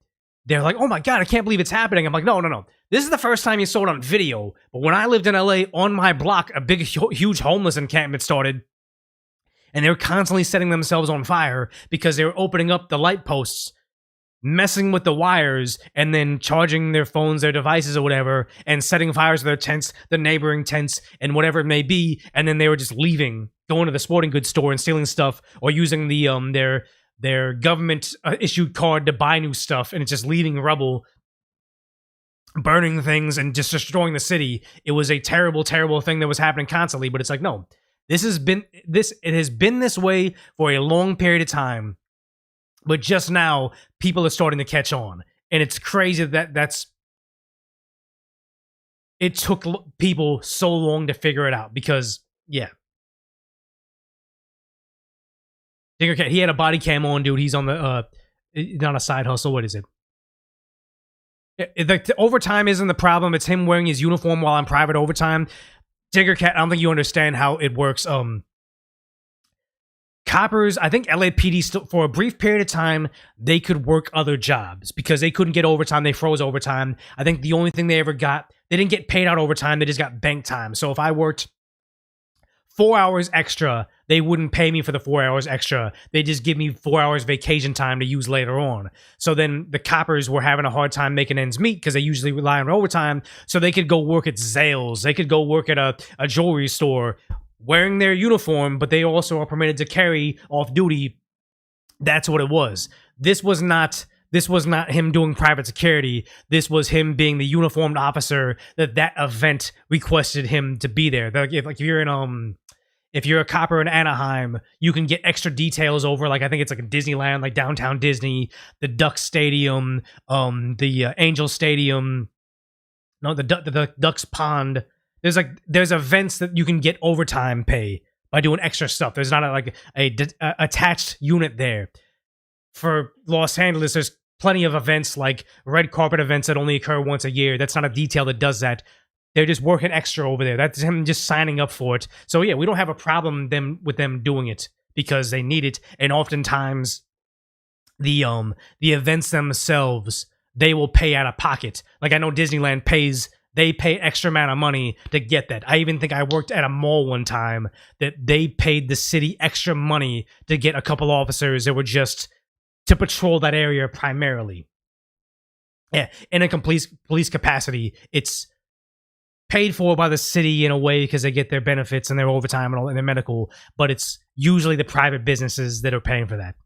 A: they're like, oh my God, I can't believe it's happening. I'm like, no. This is the first time you saw it on video. But when I lived in LA, on my block, a big, huge homeless encampment started. And they were constantly setting themselves on fire because they were opening up the light posts, messing with the wires, and then charging their phones, their devices or whatever, and setting fires to their tents, the neighboring tents, and whatever it may be. And then they were just leaving, going to the sporting goods store and stealing stuff, or using the their government issued card to buy new stuff, and it's just leaving rubble, burning things, and just destroying the city. It was a terrible, terrible thing that was happening constantly. But it's like, no. It has been this way for a long period of time, but just now people are starting to catch on, and it's crazy that it took people so long to figure it out because yeah, Tinker Cat, he had a body cam on, dude. He's on the not a side hustle. What is it? The overtime isn't the problem. It's him wearing his uniform while on private overtime. Tinker Cat, I don't think you understand how it works. Coppers, I think LAPD still, for a brief period of time, they could work other jobs because they couldn't get overtime. They froze overtime. I think the only thing they ever got, they didn't get paid out overtime. They just got bank time. So if I worked 4 hours extra, they wouldn't pay me for the 4 hours extra. They just give me 4 hours vacation time to use later on. So then the coppers were having a hard time making ends meet because they usually rely on overtime. So they could go work at Zales. They could go work at a jewelry store wearing their uniform, but they also are permitted to carry off duty. That's what it was. This was not him doing private security. This was him being the uniformed officer that event requested him to be there. Like if you're in if you're a copper in Anaheim, you can get extra details over, like, I think it's like a Disneyland, like downtown Disney, the Duck Stadium, the Angel Stadium, no, the Ducks Pond. There's events that you can get overtime pay by doing extra stuff. There's not a attached unit there. For Los Angeles, there's plenty of events like red carpet events that only occur once a year. That's not a detail that does that. They're just working extra over there. That's him just signing up for it. So yeah, we don't have a problem with them doing it because they need it. And oftentimes, the events themselves, they will pay out of pocket. Like I know Disneyland pays they pay extra amount of money to get that. I even think I worked at a mall one time that they paid the city extra money to get a couple officers that were just to patrol that area primarily. Yeah, in a complete police capacity, it's paid for by the city in a way because they get their benefits and their overtime and all and their medical, but it's usually the private businesses that are paying for that.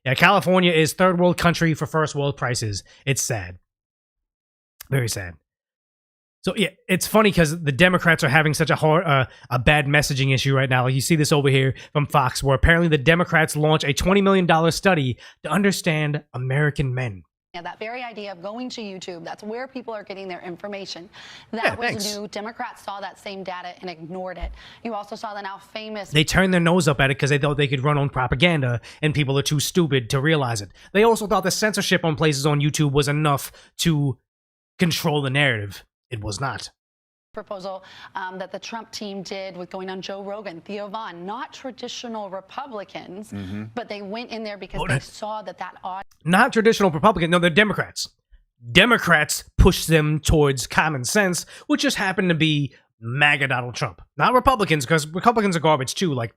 A: Yeah, California is third world country for first world prices. It's sad. Very sad. So yeah, it's funny because the Democrats are having such a bad messaging issue right now. Like you see this over here from Fox, where apparently the Democrats launch a $20 million study to understand American men.
P: Yeah, that very idea of going to YouTube, that's where people are getting their information. That was new. Democrats saw that same data and ignored it. You also saw the now famous...
A: They turned their nose up at it because they thought they could run on propaganda, and people are too stupid to realize it. They also thought the censorship on places on YouTube was enough to control the narrative. It was not.
P: Proposal that the Trump team did with going on Joe Rogan, Theo Vaughn, not traditional Republicans, but they went in there because they saw that audience.
A: Not traditional Republicans. No, they're Democrats. Democrats push them towards common sense, which just happened to be MAGA Donald Trump. Not Republicans, because Republicans are garbage too. Like,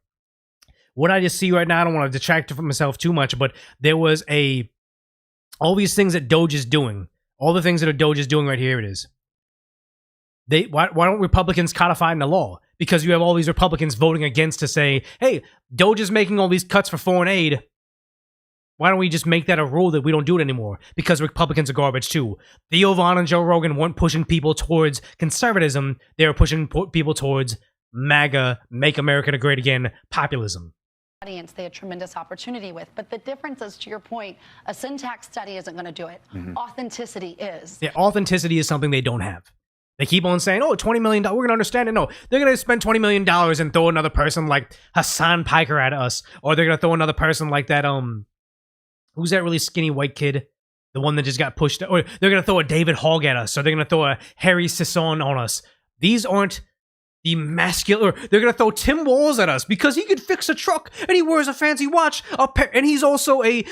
A: what I just see right now, I don't want to detract from myself too much, but there was all these things that Doge is doing. All the things that Doge is doing right here it is. Why don't Republicans codify in the law? Because you have all these Republicans voting against to say, hey, Doge is making all these cuts for foreign aid. Why don't we just make that a rule that we don't do it anymore? Because Republicans are garbage too. Theo Vaughn and Joe Rogan weren't pushing people towards conservatism. They were pushing people towards MAGA, Make America Great Again, populism.
P: Audience they had tremendous opportunity with. But the difference is, to your point, a syntax study isn't going to do it. Authenticity is.
A: Yeah, authenticity is something they don't have. They keep on saying, oh, $20 million, we're going to understand it. No, they're going to spend $20 million and throw another person like Hassan Piker at us. Or they're going to throw another person like that, who's that really skinny white kid? The one that just got pushed. Or they're going to throw a David Hogg at us. Or they're going to throw a Harry Sisson on us. These aren't the masculine. Or they're going to throw Tim Walz at us because he could fix a truck and he wears a fancy watch. And he's also a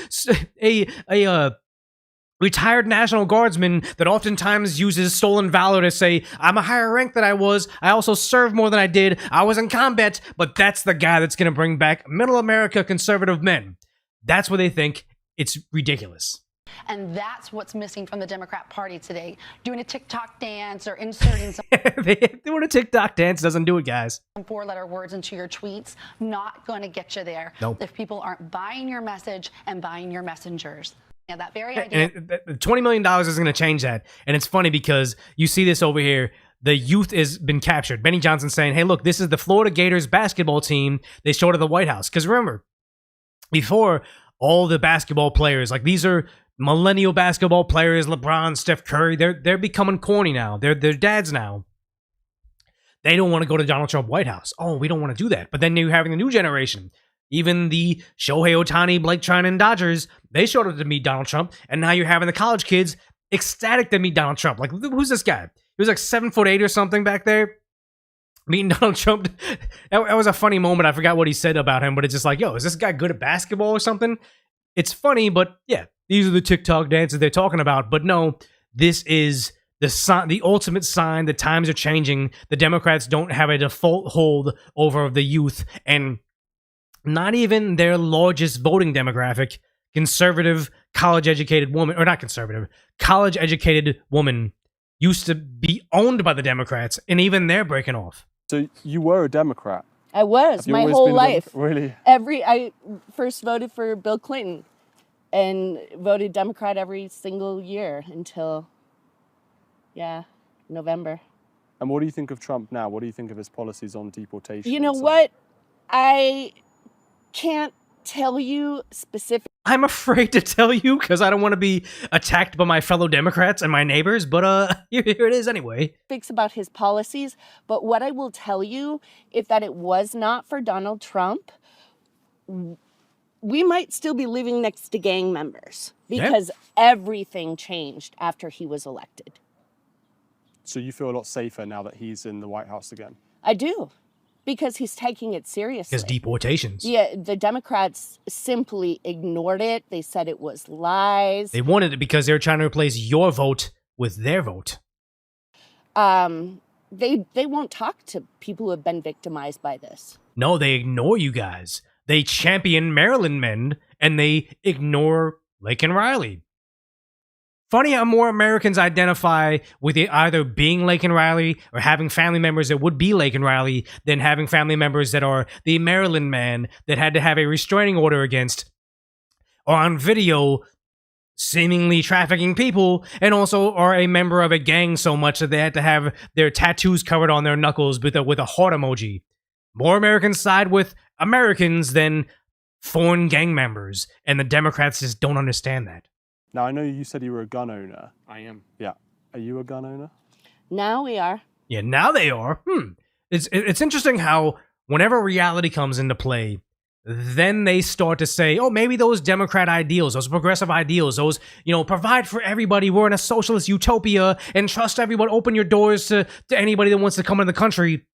A: retired National Guardsman that oftentimes uses stolen valor to say, I'm a higher rank than I was. I also served more than I did. I was in combat. But that's the guy that's going to bring back middle America conservative men. That's what they think. It's ridiculous.
P: And that's what's missing from the Democrat Party today. Doing a TikTok dance or inserting some
A: doing a TikTok dance doesn't do it, guys.
P: Some four-letter words into your tweets, not going to get you there.
A: Nope.
P: If people aren't buying your message and buying your messengers. Yeah, that very idea.
A: And $20 million is going to change that. And it's funny because you see this over here. The youth has been captured. Benny Johnson saying, hey, look, this is the Florida Gators basketball team they showed at the White House. Because remember, before, all the basketball players, like these are millennial basketball players, LeBron, Steph Curry, they're becoming corny now. They're dads now. They don't want to go to Donald Trump White House. Oh, we don't want to do that. But then you're having the new generation. Even the Shohei Ohtani, Blake Trinan Dodgers, they showed up to meet Donald Trump. And now you're having the college kids ecstatic to meet Donald Trump. Like, who's this guy? He was like 7'8" or something back there. Meeting Donald Trump. That was a funny moment. I forgot what he said about him, but it's just like, yo, is this guy good at basketball or something? It's funny, but yeah, these are the TikTok dances they're talking about. But no, this is the ultimate sign that times are changing. The Democrats don't have a default hold over the youth, and not even their largest voting demographic, conservative, college-educated woman, or not conservative, college-educated woman used to be owned by the Democrats, and even they're breaking off.
Q: So you were a Democrat?
R: I was my whole life.
Q: Really?
R: I first voted for Bill Clinton and voted Democrat every single year until, November.
Q: And what do you think of Trump now? What do you think of his policies on deportation?
R: You know what? I can't tell you specifically.
A: I'm afraid to tell you because I don't want to be attacked by my fellow Democrats and my neighbors, but here it is anyway.
R: About his policies, but what I will tell you is that it was not for Donald Trump, we might still be living next to gang members because everything changed after he was elected.
Q: So you feel a lot safer now that he's in the White House again?
R: I do. Because he's taking it seriously.
A: Because deportations.
R: Yeah, the Democrats simply ignored it. They said it was lies.
A: They wanted it because they were trying to replace your vote with their vote.
R: They won't talk to people who have been victimized by this.
A: No, they ignore you guys. They champion Maryland men, and they ignore Laken Riley. Funny how more Americans identify with either being Laken Riley or having family members that would be Laken Riley than having family members that are the Maryland man that had to have a restraining order against, or on video seemingly trafficking people, and also are a member of a gang so much that they had to have their tattoos covered on their knuckles with a heart emoji. More Americans side with Americans than foreign gang members, and the Democrats just don't understand that.
Q: Now, I know you said you were a gun owner.
F: I am.
Q: Yeah. Are you a gun owner?
R: Now we are.
A: Yeah, now they are. It's interesting how whenever reality comes into play, then they start to say, oh, maybe those Democrat ideals, those progressive ideals, those, provide for everybody, we're in a socialist utopia, and trust everyone, open your doors to anybody that wants to come into the country.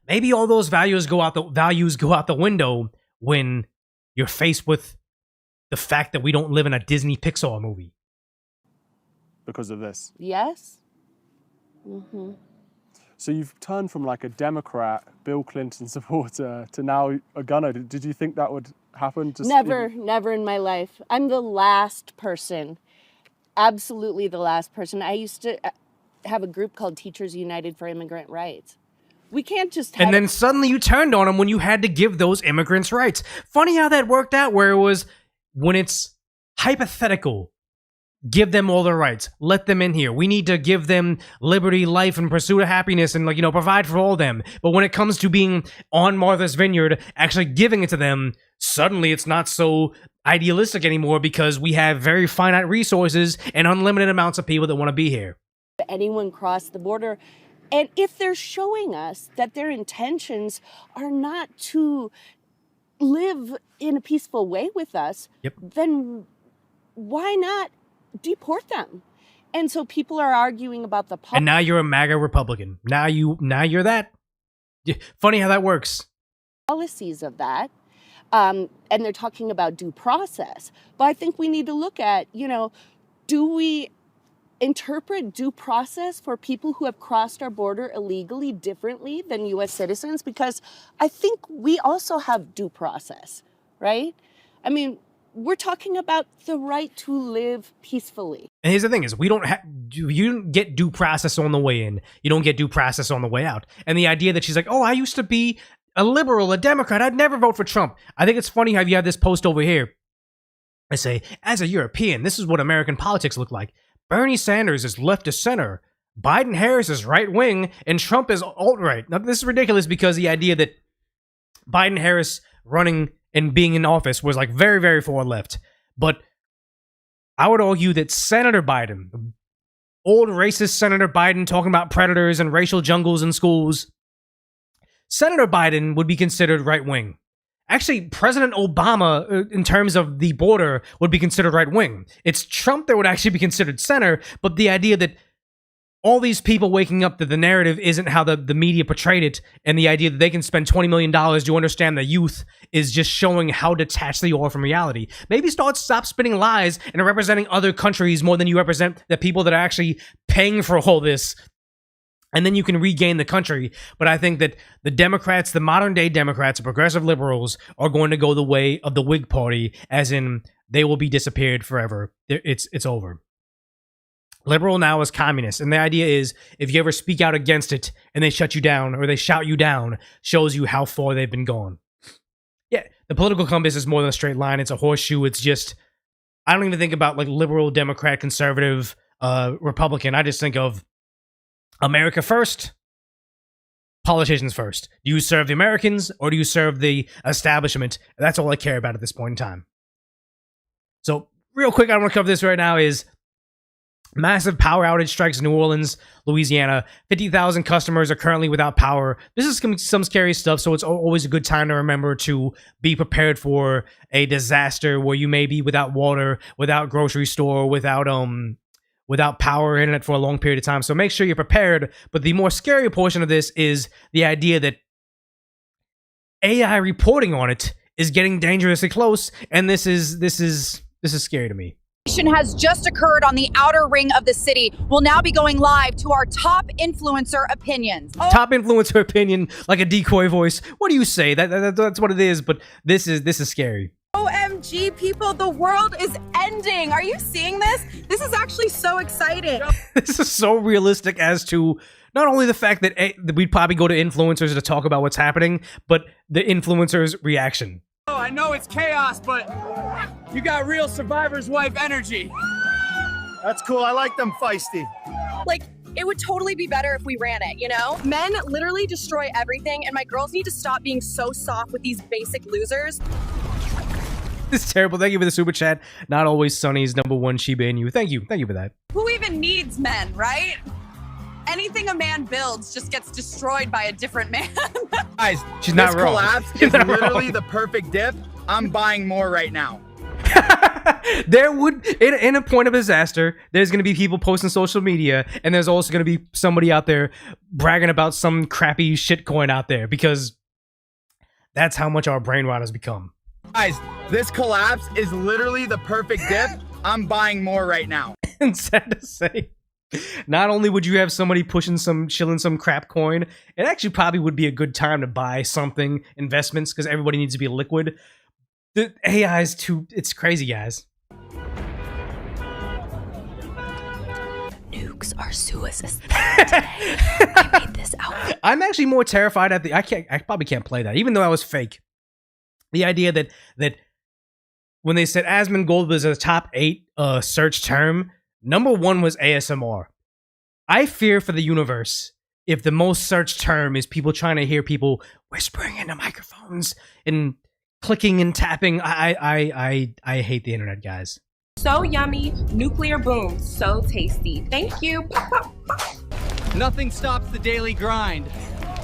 A: Maybe all those values go out the window when you're faced with the fact that we don't live in a Disney Pixar movie.
Q: Because of this?
R: Yes. Mm-hmm.
Q: So you've turned from like a Democrat, Bill Clinton supporter to now a gun owner. Did you think that would happen?
R: Never in my life. I'm the last person. Absolutely the last person. I used to have a group called Teachers United for Immigrant Rights. We can't just have...
A: And then suddenly you turned on them when you had to give those immigrants rights. Funny how that worked out, where it was, when it's hypothetical, give them all their rights. Let them in here. We need to give them liberty, life, and pursuit of happiness, and provide for all of them. But when it comes to being on Martha's Vineyard, actually giving it to them, suddenly it's not so idealistic anymore because we have very finite resources and unlimited amounts of people that want to be here.
R: Anyone cross the border, and if they're showing us that their intentions are not to live in a peaceful way with us, then why not deport them? And so people are arguing about the
A: And now you're a MAGA Republican. Now you're that. Funny how that works.
R: Policies of that, and they're talking about due process. But I think we need to look at, do we interpret due process for people who have crossed our border illegally differently than U.S. citizens? Because I think we also have due process, right? I mean, we're talking about the right to live peacefully.
A: And here's the thing is, you don't get due process on the way in. You don't get due process on the way out. And the idea that she's like, oh, I used to be a liberal, a Democrat, I'd never vote for Trump. I think it's funny how you have this post over here. I say, as a European, this is what American politics look like. Bernie Sanders is left to center. Biden Harris is right wing, and Trump is alt-right. Now, this is ridiculous because the idea that Biden Harris running and being in office was like very, very far left. But I would argue that Senator Biden, old racist Senator Biden talking about predators and racial jungles in schools, Senator Biden would be considered right wing. Actually, President Obama, in terms of the border, would be considered right wing. It's Trump that would actually be considered center, but the idea that all these people waking up that the narrative isn't how the media portrayed it, and the idea that they can spend $20 million to understand the youth is just showing how detached they are from reality. Maybe stop spinning lies and representing other countries more than you represent the people that are actually paying for all this, and then you can regain the country. But I think that the Democrats, the modern day Democrats, progressive liberals, are going to go the way of the Whig Party, as in they will be disappeared forever. It's over. Liberal now is communist, and the idea is if you ever speak out against it and they shut you down or they shout you down, shows you how far they've been gone. Yeah, the political compass is more than a straight line. It's a horseshoe. It's just, I don't even think about like liberal, Democrat, conservative, Republican. I just think of America first, politicians first. Do you serve the Americans or do you serve the establishment? That's all I care about at this point in time. So real quick, I want to cover this right now is massive power outage strikes New Orleans, Louisiana. 50,000 customers are currently without power. This is some scary stuff, so it's always a good time to remember to be prepared for a disaster where you may be without water, without grocery store, without power or internet for a long period of time. So make sure you're prepared. But the more scary portion of this is the idea that AI reporting on it is getting dangerously close, and this is scary to me.
S: Has just occurred on the outer ring of the city. We'll now be going live to our top influencer opinions.
A: Top influencer opinion, like a decoy voice. What do you say? That's what it is. But this is scary.
S: OMG, people, the world is ending. Are you seeing this? This is actually so exciting.
A: This is so realistic as to not only the fact that we'd probably go to influencers to talk about what's happening, but the influencers' reaction.
T: Oh, I know it's chaos, but you got real survivor's wife energy.
U: That's cool. I like them feisty.
S: Like, it would totally be better if we ran it, you know? Men literally destroy everything, and my girls need to stop being so soft with these basic losers.
A: This is terrible. Thank you for the super chat. Not always Sunny's #1 Shiba Inu. Thank you for that.
S: Who even needs men, right? Anything a man builds just gets destroyed by a different man.
U: Guys,
A: She's not wrong.
U: Collapse is literally the perfect dip. I'm buying more right now.
A: There would, in a point of disaster, there's going to be people posting social media, and there's also going to be somebody out there bragging about some crappy shitcoin out there, because that's how much our brain rot has become.
U: Guys, this collapse is literally the perfect dip. I'm buying more right now.
A: And sad to say, not only would you have somebody shilling some crap coin, it actually probably would be a good time to buy something, investments, because everybody needs to be liquid. The AI is it's crazy, guys.
S: Nukes are suicides. I made this out.
A: I'm actually more terrified at I probably can't play that, even though that was fake. The idea that when they said Asmongold was a top 8 search term, #1 was ASMR. I fear for the universe if the most searched term is people trying to hear people whispering into microphones and clicking and tapping. I hate the internet, guys.
V: So yummy, nuclear boom, so tasty. Thank you.
U: Nothing stops the daily grind.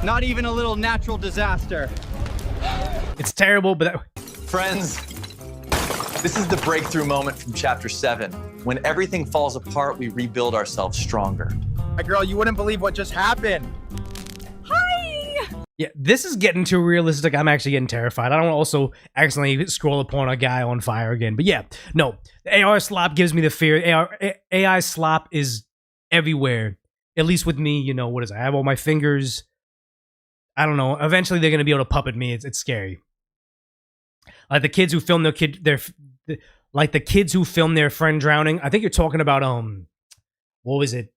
U: Not even a little natural disaster.
A: It's terrible, but
W: friends, this is the breakthrough moment from chapter 7. When everything falls apart, we rebuild ourselves stronger.
U: My girl, you wouldn't believe what just happened.
S: Hi!
A: Yeah, this is getting too realistic. I'm actually getting terrified. I don't want to also accidentally scroll upon a guy on fire again. But yeah, no. The AR slop gives me the fear. AI slop is everywhere. At least with me, you know, what is it? I have all my fingers. I don't know. Eventually, they're going to be able to puppet me. It's scary. Like the kids who film the kids who filmed their friend drowning. I think you're talking about what was it?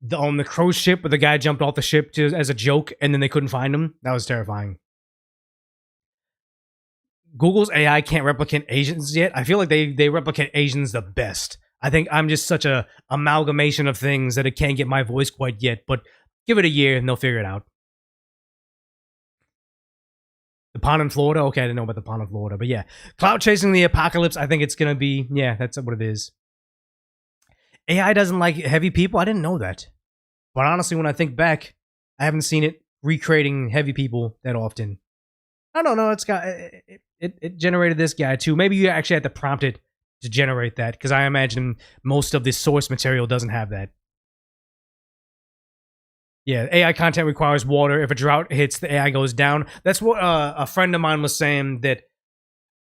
A: The cruise ship where the guy jumped off the ship as a joke, and then they couldn't find him. That was terrifying. Google's AI can't replicate Asians yet. I feel like they replicate Asians the best. I think I'm just such a amalgamation of things that it can't get my voice quite yet. But give it a year and they'll figure it out. The pond in Florida? Okay, I didn't know about the pond in Florida. But yeah, cloud chasing the apocalypse. I think it's going to be, yeah, that's what it is. AI doesn't like heavy people. I didn't know that. But honestly, when I think back, I haven't seen it recreating heavy people that often. I don't know. It's got it generated this guy too. Maybe you actually had to prompt it to generate that, because I imagine most of the source material doesn't have that. Yeah, AI content requires water. If a drought hits, the AI goes down. That's what a friend of mine was saying, that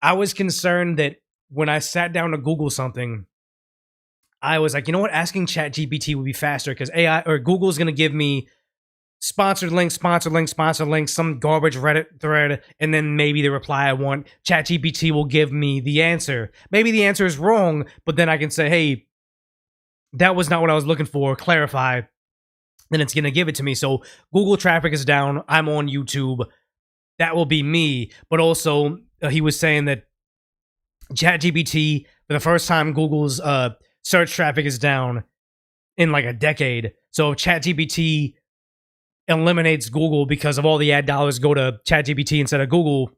A: I was concerned that when I sat down to Google something, I was like, you know what? Asking ChatGPT would be faster, because AI or Google's going to give me sponsored links, some garbage Reddit thread, and then maybe the reply I want. ChatGPT will give me the answer. Maybe the answer is wrong, but then I can say, hey, that was not what I was looking for. Clarify. Then it's going to give it to me. So Google traffic is down. I'm on YouTube. That will be me. But also, he was saying that ChatGPT, for the first time, Google's search traffic is down in like a decade. So if ChatGPT eliminates Google because of all the ad dollars go to ChatGPT instead of Google,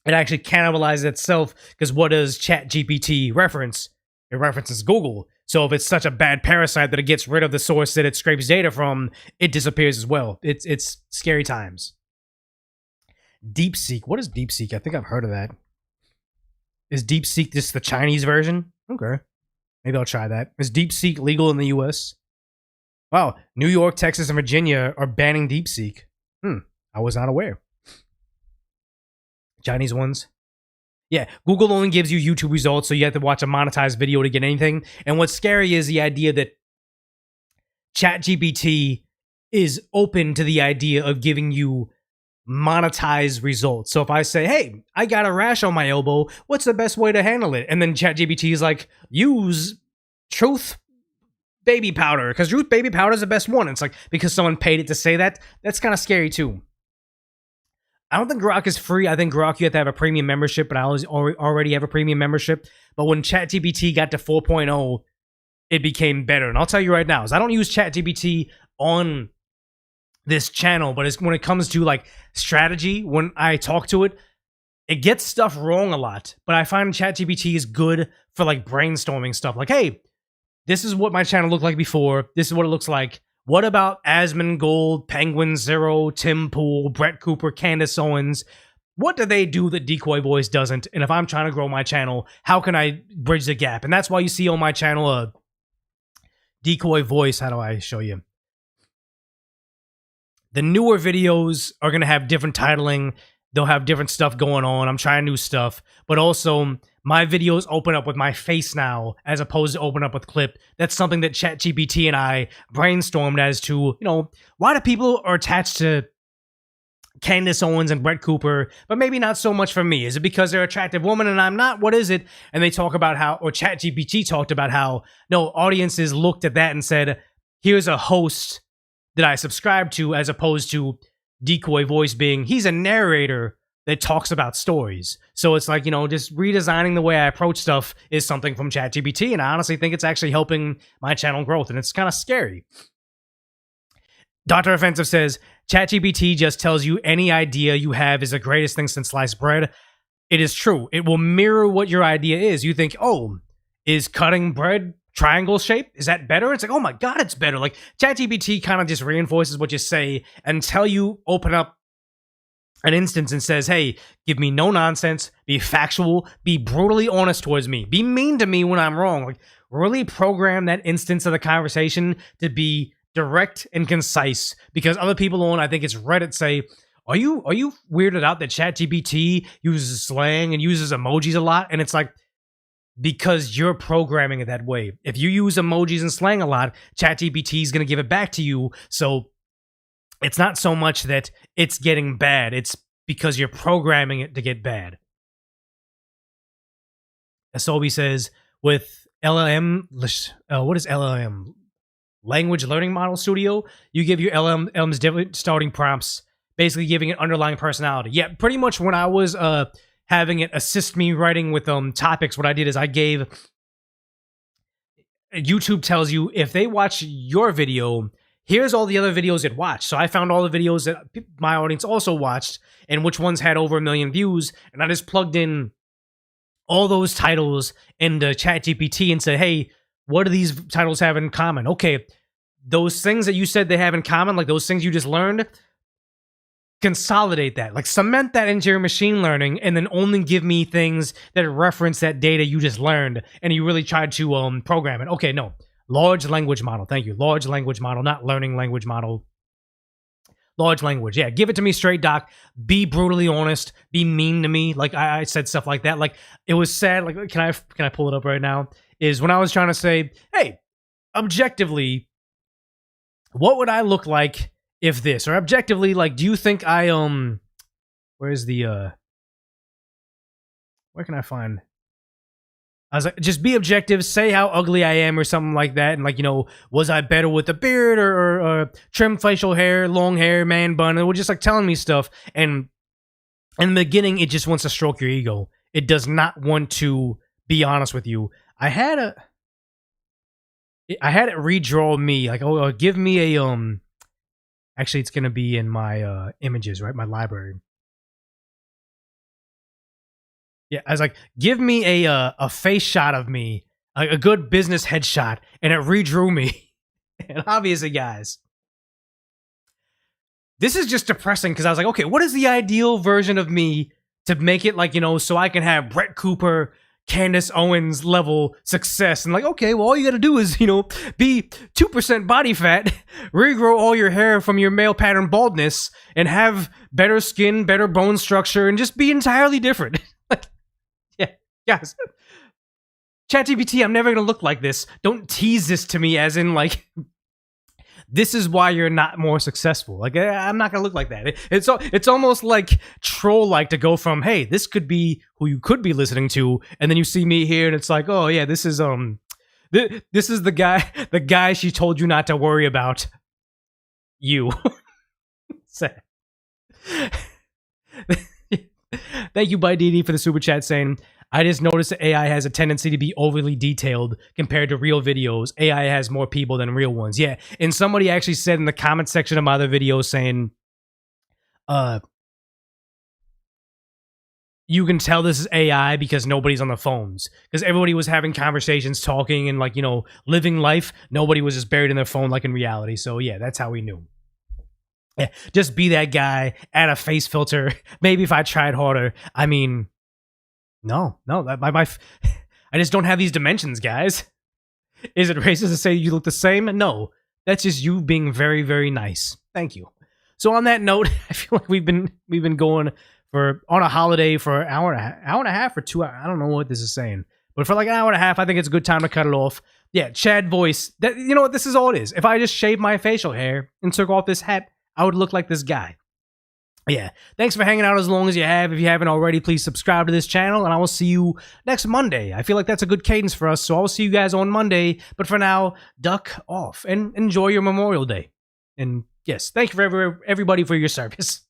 A: it actually cannibalizes itself, because what does ChatGPT reference? It references Google. So if it's such a bad parasite that it gets rid of the source that it scrapes data from, it disappears as well. It's scary times. DeepSeek. What is DeepSeek? I think I've heard of that. Is DeepSeek just the Chinese version? Okay. Maybe I'll try that. Is DeepSeek legal in the US? Wow. New York, Texas, and Virginia are banning DeepSeek. I was not aware. Chinese ones. Yeah, Google only gives you YouTube results, so you have to watch a monetized video to get anything. And what's scary is the idea that ChatGPT is open to the idea of giving you monetized results. So if I say, hey, I got a rash on my elbow, what's the best way to handle it? And then ChatGPT is like, use Truth baby powder, because Truth baby powder is the best one. It's like, because someone paid it to say that, that's kind of scary too. I don't think Grok is free. I think Grok, you have to have a premium membership, but I already have a premium membership. But when ChatGPT got to 4.0, it became better. And I'll tell you right now, is I don't use ChatGPT on this channel, but it's when it comes to like strategy, when I talk to it, it gets stuff wrong a lot. But I find ChatGPT is good for like brainstorming stuff. Like, hey, this is what my channel looked like before. This is what it looks like. What about Asmongold, Penguin Zero, Tim Pool, Brett Cooper, Candace Owens? What do they do that Decoy Voice doesn't? And if I'm trying to grow my channel, how can I bridge the gap? And that's why you see on my channel Decoy Voice. How do I show you? The newer videos are going to have different titling. They'll have different stuff going on. I'm trying new stuff. But also, my videos open up with my face now, as opposed to open up with clip. That's something that ChatGPT and I brainstormed as to, you know, why do people are attached to Candace Owens and Brett Cooper, but maybe not so much for me? Is it because they're attractive women and I'm not? What is it? And they talk about how, or ChatGPT talked about how, no, audiences looked at that and said, here's a host that I subscribe to, as opposed to Decoy Voice being, he's a narrator that talks about stories. So it's like, you know, just redesigning the way I approach stuff is something from ChatGPT, and I honestly think it's actually helping my channel growth, and it's kind of scary. Dr. Offensive says, ChatGPT just tells you any idea you have is the greatest thing since sliced bread. It is true. It will mirror what your idea is. You think, oh, is cutting bread triangle shape? Is that better? It's like, oh my God, it's better. Like, ChatGPT kind of just reinforces what you say until you open up an instance and says, hey, give me no nonsense, be factual, be brutally honest towards me, be mean to me when I'm wrong. Like, really program that instance of the conversation to be direct and concise, because other people on, I think it's Reddit, say, are you weirded out that ChatGPT uses slang and uses emojis a lot? And it's like, because you're programming it that way. If you use emojis and slang a lot, ChatGPT is going to give it back to you. So it's not so much that it's getting bad. It's because you're programming it to get bad. Asobi says, with LLM, what is LLM? Language Learning Model Studio, you give your LLMs different starting prompts, basically giving it underlying personality. Yeah, pretty much when I was having it assist me writing with topics, what I did is I gave... YouTube tells you, if they watch your video, here's all the other videos it watched. So I found all the videos that my audience also watched and which ones had over 1 million views. And I just plugged in all those titles into ChatGPT and said, hey, what do these titles have in common? Okay, those things that you said they have in common, like those things you just learned, consolidate that, like cement that into your machine learning, and then only give me things that reference that data you just learned. And you really tried to program it. Okay, no. Large language model. Thank you. Large language model, not learning language model. Large language. Yeah, give it to me straight, Doc. Be brutally honest. Be mean to me. Like I said stuff like that. Like, it was sad. Like, can I pull it up right now? Is when I was trying to say, hey, objectively, what would I look like if this? Or objectively, like, do you think I where's the where can I find? I was like, just be objective, say how ugly I am or something like that. And like, you know, was I better with a beard or trim facial hair, long hair, man bun? It was just like telling me stuff. And in the beginning, it just wants to stroke your ego. It does not want to be honest with you. I had it redraw me, like, oh, give me a actually it's gonna be in my images, right? My library. Yeah, I was like, give me a face shot of me, like a good business headshot, and it redrew me. And obviously, guys, this is just depressing, because I was like, okay, what is the ideal version of me to make it like, you know, so I can have Brett Cooper, Candace Owens level success? And like, okay, well, all you gotta do is, you know, be 2% body fat, regrow all your hair from your male pattern baldness, and have better skin, better bone structure, and just be entirely different. Guys, ChatGPT, I'm never gonna look like this. Don't tease this to me as in like this is why you're not more successful. Like I'm not gonna look like that. It's almost like troll-like to go from, hey, this could be who you could be listening to, and then you see me here, and it's like, oh yeah, this is the guy she told you not to worry about. You. Sad. Thank you, By DD, for the super chat saying, I just noticed that AI has a tendency to be overly detailed compared to real videos. AI has more people than real ones. Yeah, and somebody actually said in the comment section of my other video saying, you can tell this is AI because nobody's on the phones. Because everybody was having conversations, talking, and like, you know, living life. Nobody was just buried in their phone like in reality. So yeah, that's how we knew. Yeah, just be that guy, add a face filter. Maybe if I tried harder. I mean, no, I just don't have these dimensions, guys. Is it racist to say you look the same? No, that's just you being very, very nice. Thank you. So on that note, I feel like we've been going on a holiday for an hour and a half or 2 hours. I don't know what this is saying, but for like an hour and a half, I think it's a good time to cut it off. Yeah, Chad Voice. That, you know what? This is all it is. If I just shaved my facial hair and took off this hat, I would look like this guy. Yeah, thanks for hanging out as long as you have. If you haven't already, please subscribe to this channel, and I will see you next Monday. I feel like that's a good cadence for us, so I'll see you guys on Monday. But for now, duck off and enjoy your Memorial Day. And yes, thank you for everybody for your service.